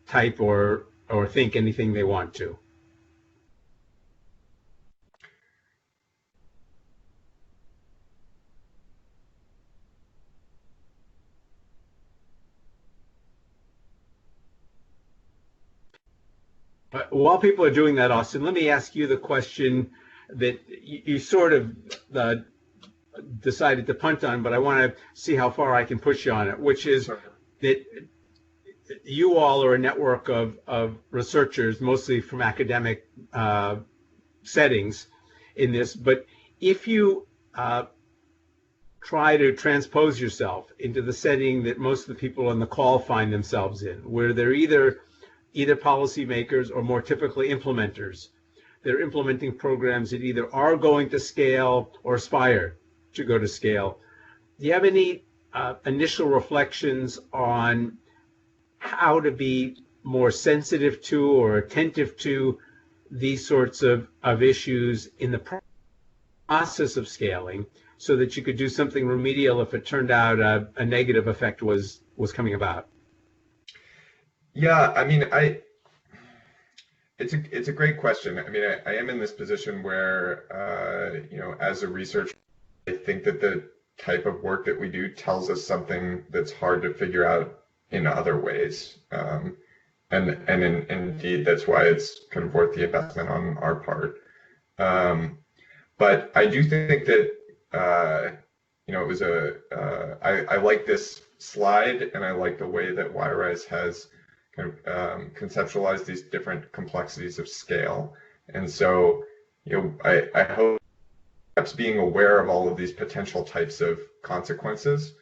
type or think anything they want to. While people are doing that, Austin, let me ask you the question that you sort of decided to punt on, but I want to see how far I can push you on it, which is that you all are a network of researchers, mostly from academic settings in this, but if you try to transpose yourself into the setting that most of the people on the call find themselves in, where they're either policymakers or more typically implementers. They're implementing programs that either are going to scale or aspire to go to scale. Do you have any initial reflections on how to be more sensitive to or attentive to these sorts of issues in the process of scaling, so that you could do something remedial if it turned out a negative effect was coming about? Yeah, I mean, it's a great question. I mean, I am in this position where, as a researcher, I think that the type of work that we do tells us something that's hard to figure out in other ways. And indeed, that's why it's kind of worth the investment on our part. But I do think that, it was I like this slide, and I like the way that Wirerise has kind of conceptualized these different complexities of scale. And so, I hope perhaps being aware of all of these potential types of consequences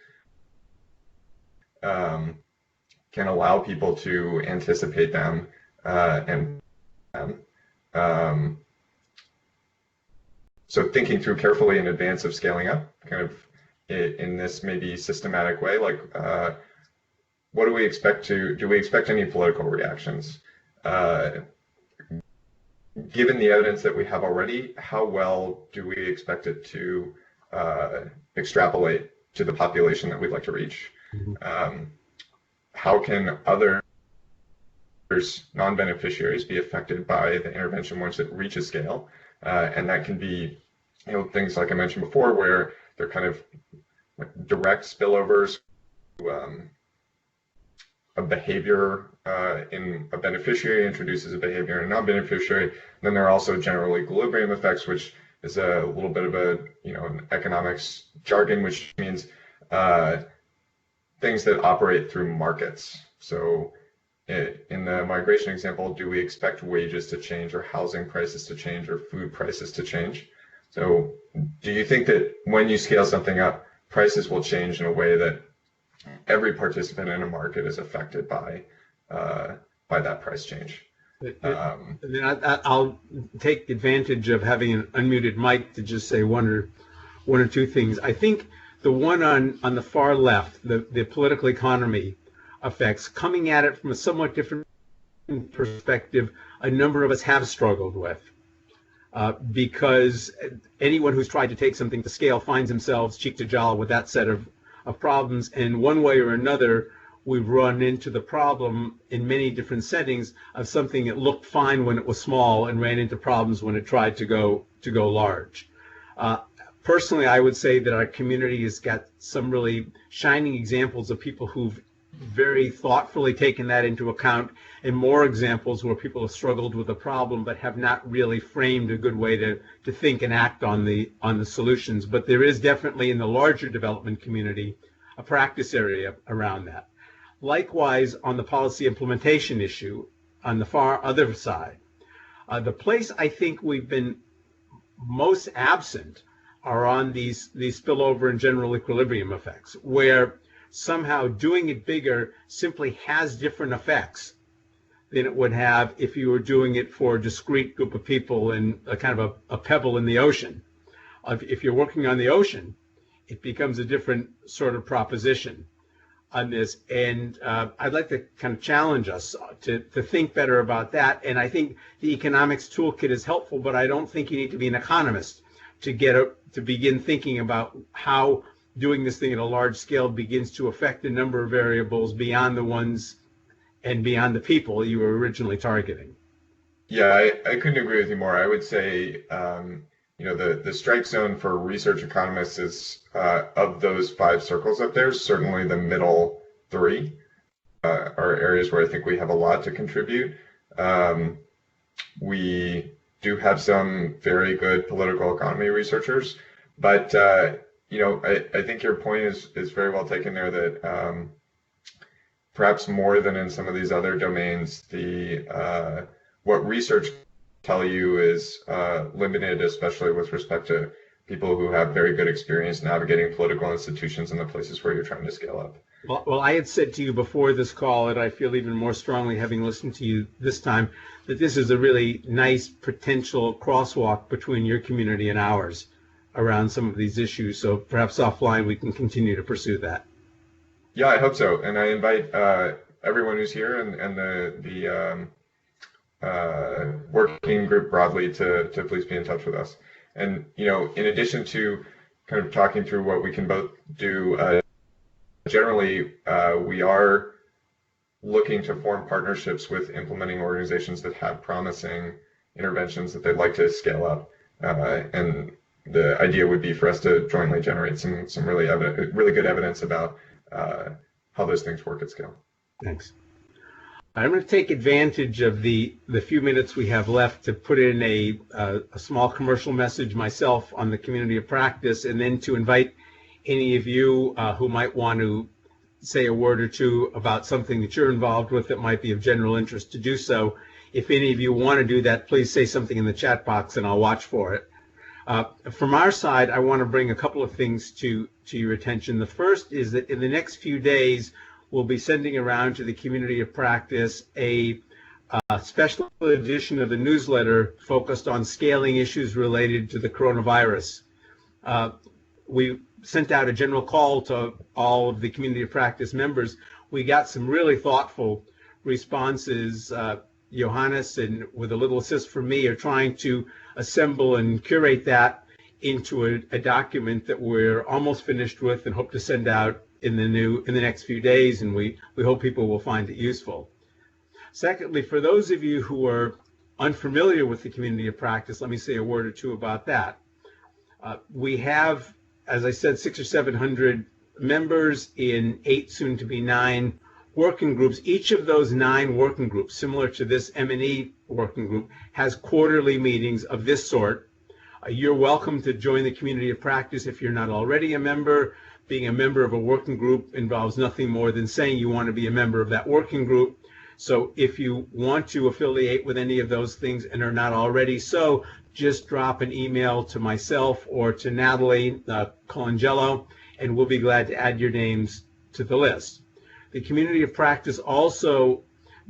can allow people to anticipate them So thinking through carefully in advance of scaling up, kind of in this maybe systematic way, like what do we expect do we expect any political reactions? Given the evidence that we have already, how well do we expect it to extrapolate to the population that we'd like to reach? How can other non-beneficiaries be affected by the intervention once it reaches scale? And that can be, things like I mentioned before, where they're kind of direct spillovers a behavior in a beneficiary introduces a behavior in a non-beneficiary. Then there are also general equilibrium effects, which is a little bit of an economics jargon, which means things that operate through markets. So in the migration example, do we expect wages to change or housing prices to change or food prices to change? So do you think that when you scale something up, prices will change in a way that every participant in a market is affected by that price change? Then I'll take advantage of having an unmuted mic to just say one or two things. I think the one on the far left, the political economy effects, coming at it from a somewhat different perspective, a number of us have struggled with. Because anyone who's tried to take something to scale finds themselves cheek to jowl with that set of problems, and one way or another we've run into the problem in many different settings of something that looked fine when it was small and ran into problems when it tried to go large. Personally, I would say that our community has got some really shining examples of people who've very thoughtfully taken that into account, and more examples where people have struggled with a problem but have not really framed a good way to think and act on the solutions. But there is definitely in the larger development community a practice area around that. Likewise, on the policy implementation issue, on the far other side, the place I think we've been most absent are on these spillover and general equilibrium effects, where somehow doing it bigger simply has different effects than it would have if you were doing it for a discrete group of people in a kind of a pebble in the ocean. If you're working on the ocean, it becomes a different sort of proposition on this. And I'd like to kind of challenge us to think better about that. And I think the economics toolkit is helpful, but I don't think you need to be an economist to begin thinking about how doing this thing at a large scale begins to affect a number of variables beyond the ones and beyond the people you were originally targeting. Yeah, I couldn't agree with you more. I would say, the strike zone for research economists is of those 5 circles up there, certainly the middle 3 are areas where I think we have a lot to contribute. We do have some very good political economy researchers, but I think your point is very well taken there, that perhaps more than in some of these other domains, what research tell you is limited, especially with respect to people who have very good experience navigating political institutions in the places where you're trying to scale up. Well, I had said to you before this call, and I feel even more strongly having listened to you this time, that this is a really nice potential crosswalk between your community and ours around some of these issues. So perhaps offline we can continue to pursue that. Yeah, I hope so. And I invite everyone who's here and the working group broadly to please be in touch with us. And in addition to kind of talking through what we can both do, generally we are looking to form partnerships with implementing organizations that have promising interventions that they'd like to scale up. And the idea would be for us to jointly generate some really good evidence about how those things work at scale. Thanks. I'm going to take advantage of the few minutes we have left to put in a small commercial message myself on the community of practice, and then to invite any of you who might want to say a word or two about something that you're involved with that might be of general interest to do so. If any of you want to do that, please say something in the chat box and I'll watch for it. From our side, I want to bring a couple of things to your attention. The first is that in the next few days, we'll be sending around to the community of practice a a special edition of the newsletter focused on scaling issues related to the coronavirus. We sent out a general call to all of the community of practice members. We got some really thoughtful responses. Johannes, and with a little assist from me, are trying to assemble and curate that into a document that we're almost finished with and hope to send out in the next few days, and we hope people will find it useful. Secondly, for those of you who are unfamiliar with the community of practice, let me say a word or two about that. We have, as I said, 600 or 700 members in 8, soon to be 9 working groups. Each of those 9 working groups, similar to this M&E working group, has quarterly meetings of this sort. You're welcome to join the community of practice if you're not already a member. Being a member of a working group involves nothing more than saying you want to be a member of that working group. So if you want to affiliate with any of those things and are not already so, just drop an email to myself or to Natalie Colangelo, and we'll be glad to add your names to the list. The community of practice also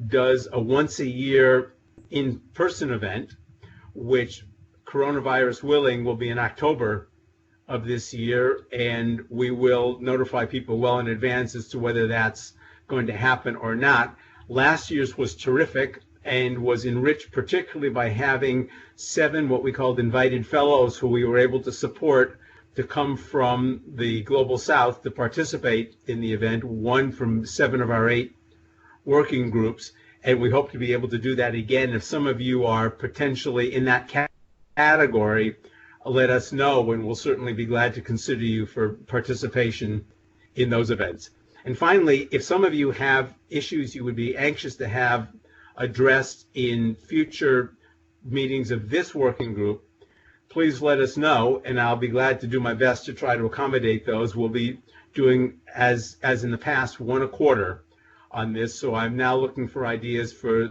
does a once-a-year in-person event, which, coronavirus willing, will be in October of this year, and we will notify people well in advance as to whether that's going to happen or not. Last year's was terrific and was enriched particularly by having 7 what we called invited fellows who we were able to support to come from the Global South to participate in the event, 1 from 7 of our 8 working groups, and we hope to be able to do that again. If some of you are potentially in that category, let us know, and we'll certainly be glad to consider you for participation in those events. And finally, if some of you have issues you would be anxious to have addressed in future meetings of this working group, please let us know, and I'll be glad to do my best to try to accommodate those. We'll be doing, as in the past, 1 a quarter on this. So I'm now looking for ideas for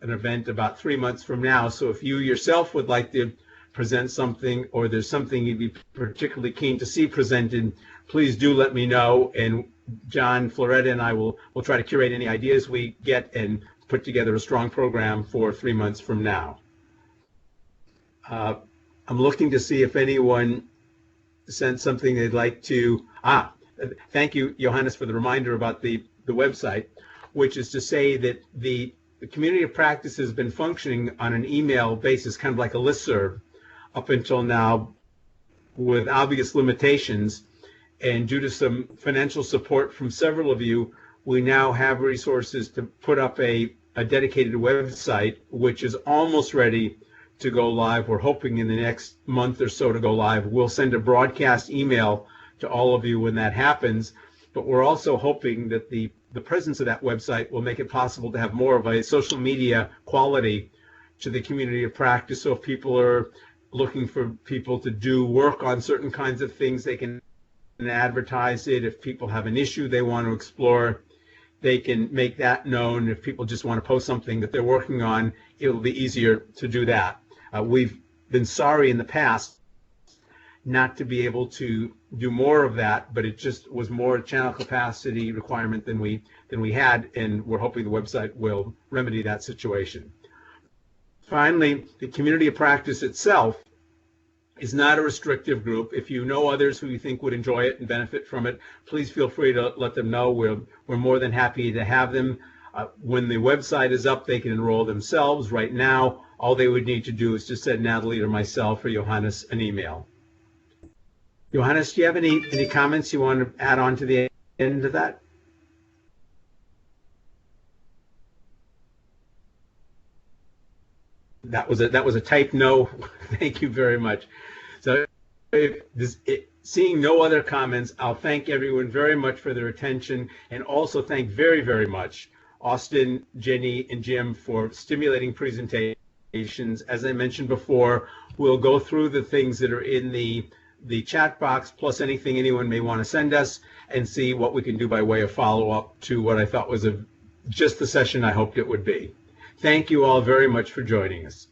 an event about 3 months from now. So if you yourself would like to present something, or there's something you'd be particularly keen to see presented, please do let me know, and John Floretta and I will try to curate any ideas we get and put together a strong program for 3 months from now. I'm looking to see if anyone sent something they'd like to. Thank you, Johannes, for the reminder about the website, which is to say that the community of practice has been functioning on an email basis, kind of like a listserv, up until now, with obvious limitations. And due to some financial support from several of you, we now have resources to put up a dedicated website, which is almost ready to go live. We're hoping in the next month or so to go live. We'll send a broadcast email to all of you when that happens, but we're also hoping that the presence of that website will make it possible to have more of a social media quality to the community of practice. So if people are looking for people to do work on certain kinds of things, they can advertise it. If people have an issue they want to explore, they can make that known. If people just want to post something that they're working on, it'll be easier to do that. We've been sorry in the past not to be able to do more of that, but it just was more channel capacity requirement than we had, and we're hoping the website will remedy that situation. Finally, the community of practice itself is not a restrictive group. If you know others who you think would enjoy it and benefit from it, please feel free to let them know. We're more than happy to have them. When the website is up, they can enroll themselves. Right now, all they would need to do is just send Natalie or myself or Johannes an email. Johannes, do you have any comments you want to add on to the end of that? That was a type no. Thank you very much. So seeing no other comments, I'll thank everyone very much for their attention, and also thank very, very much Austin, Jenny, and Jim for stimulating presentations. As I mentioned before, we'll go through the things that are in the chat box, plus anything anyone may want to send us, and see what we can do by way of follow-up to what I thought was just the session I hoped it would be. Thank you all very much for joining us.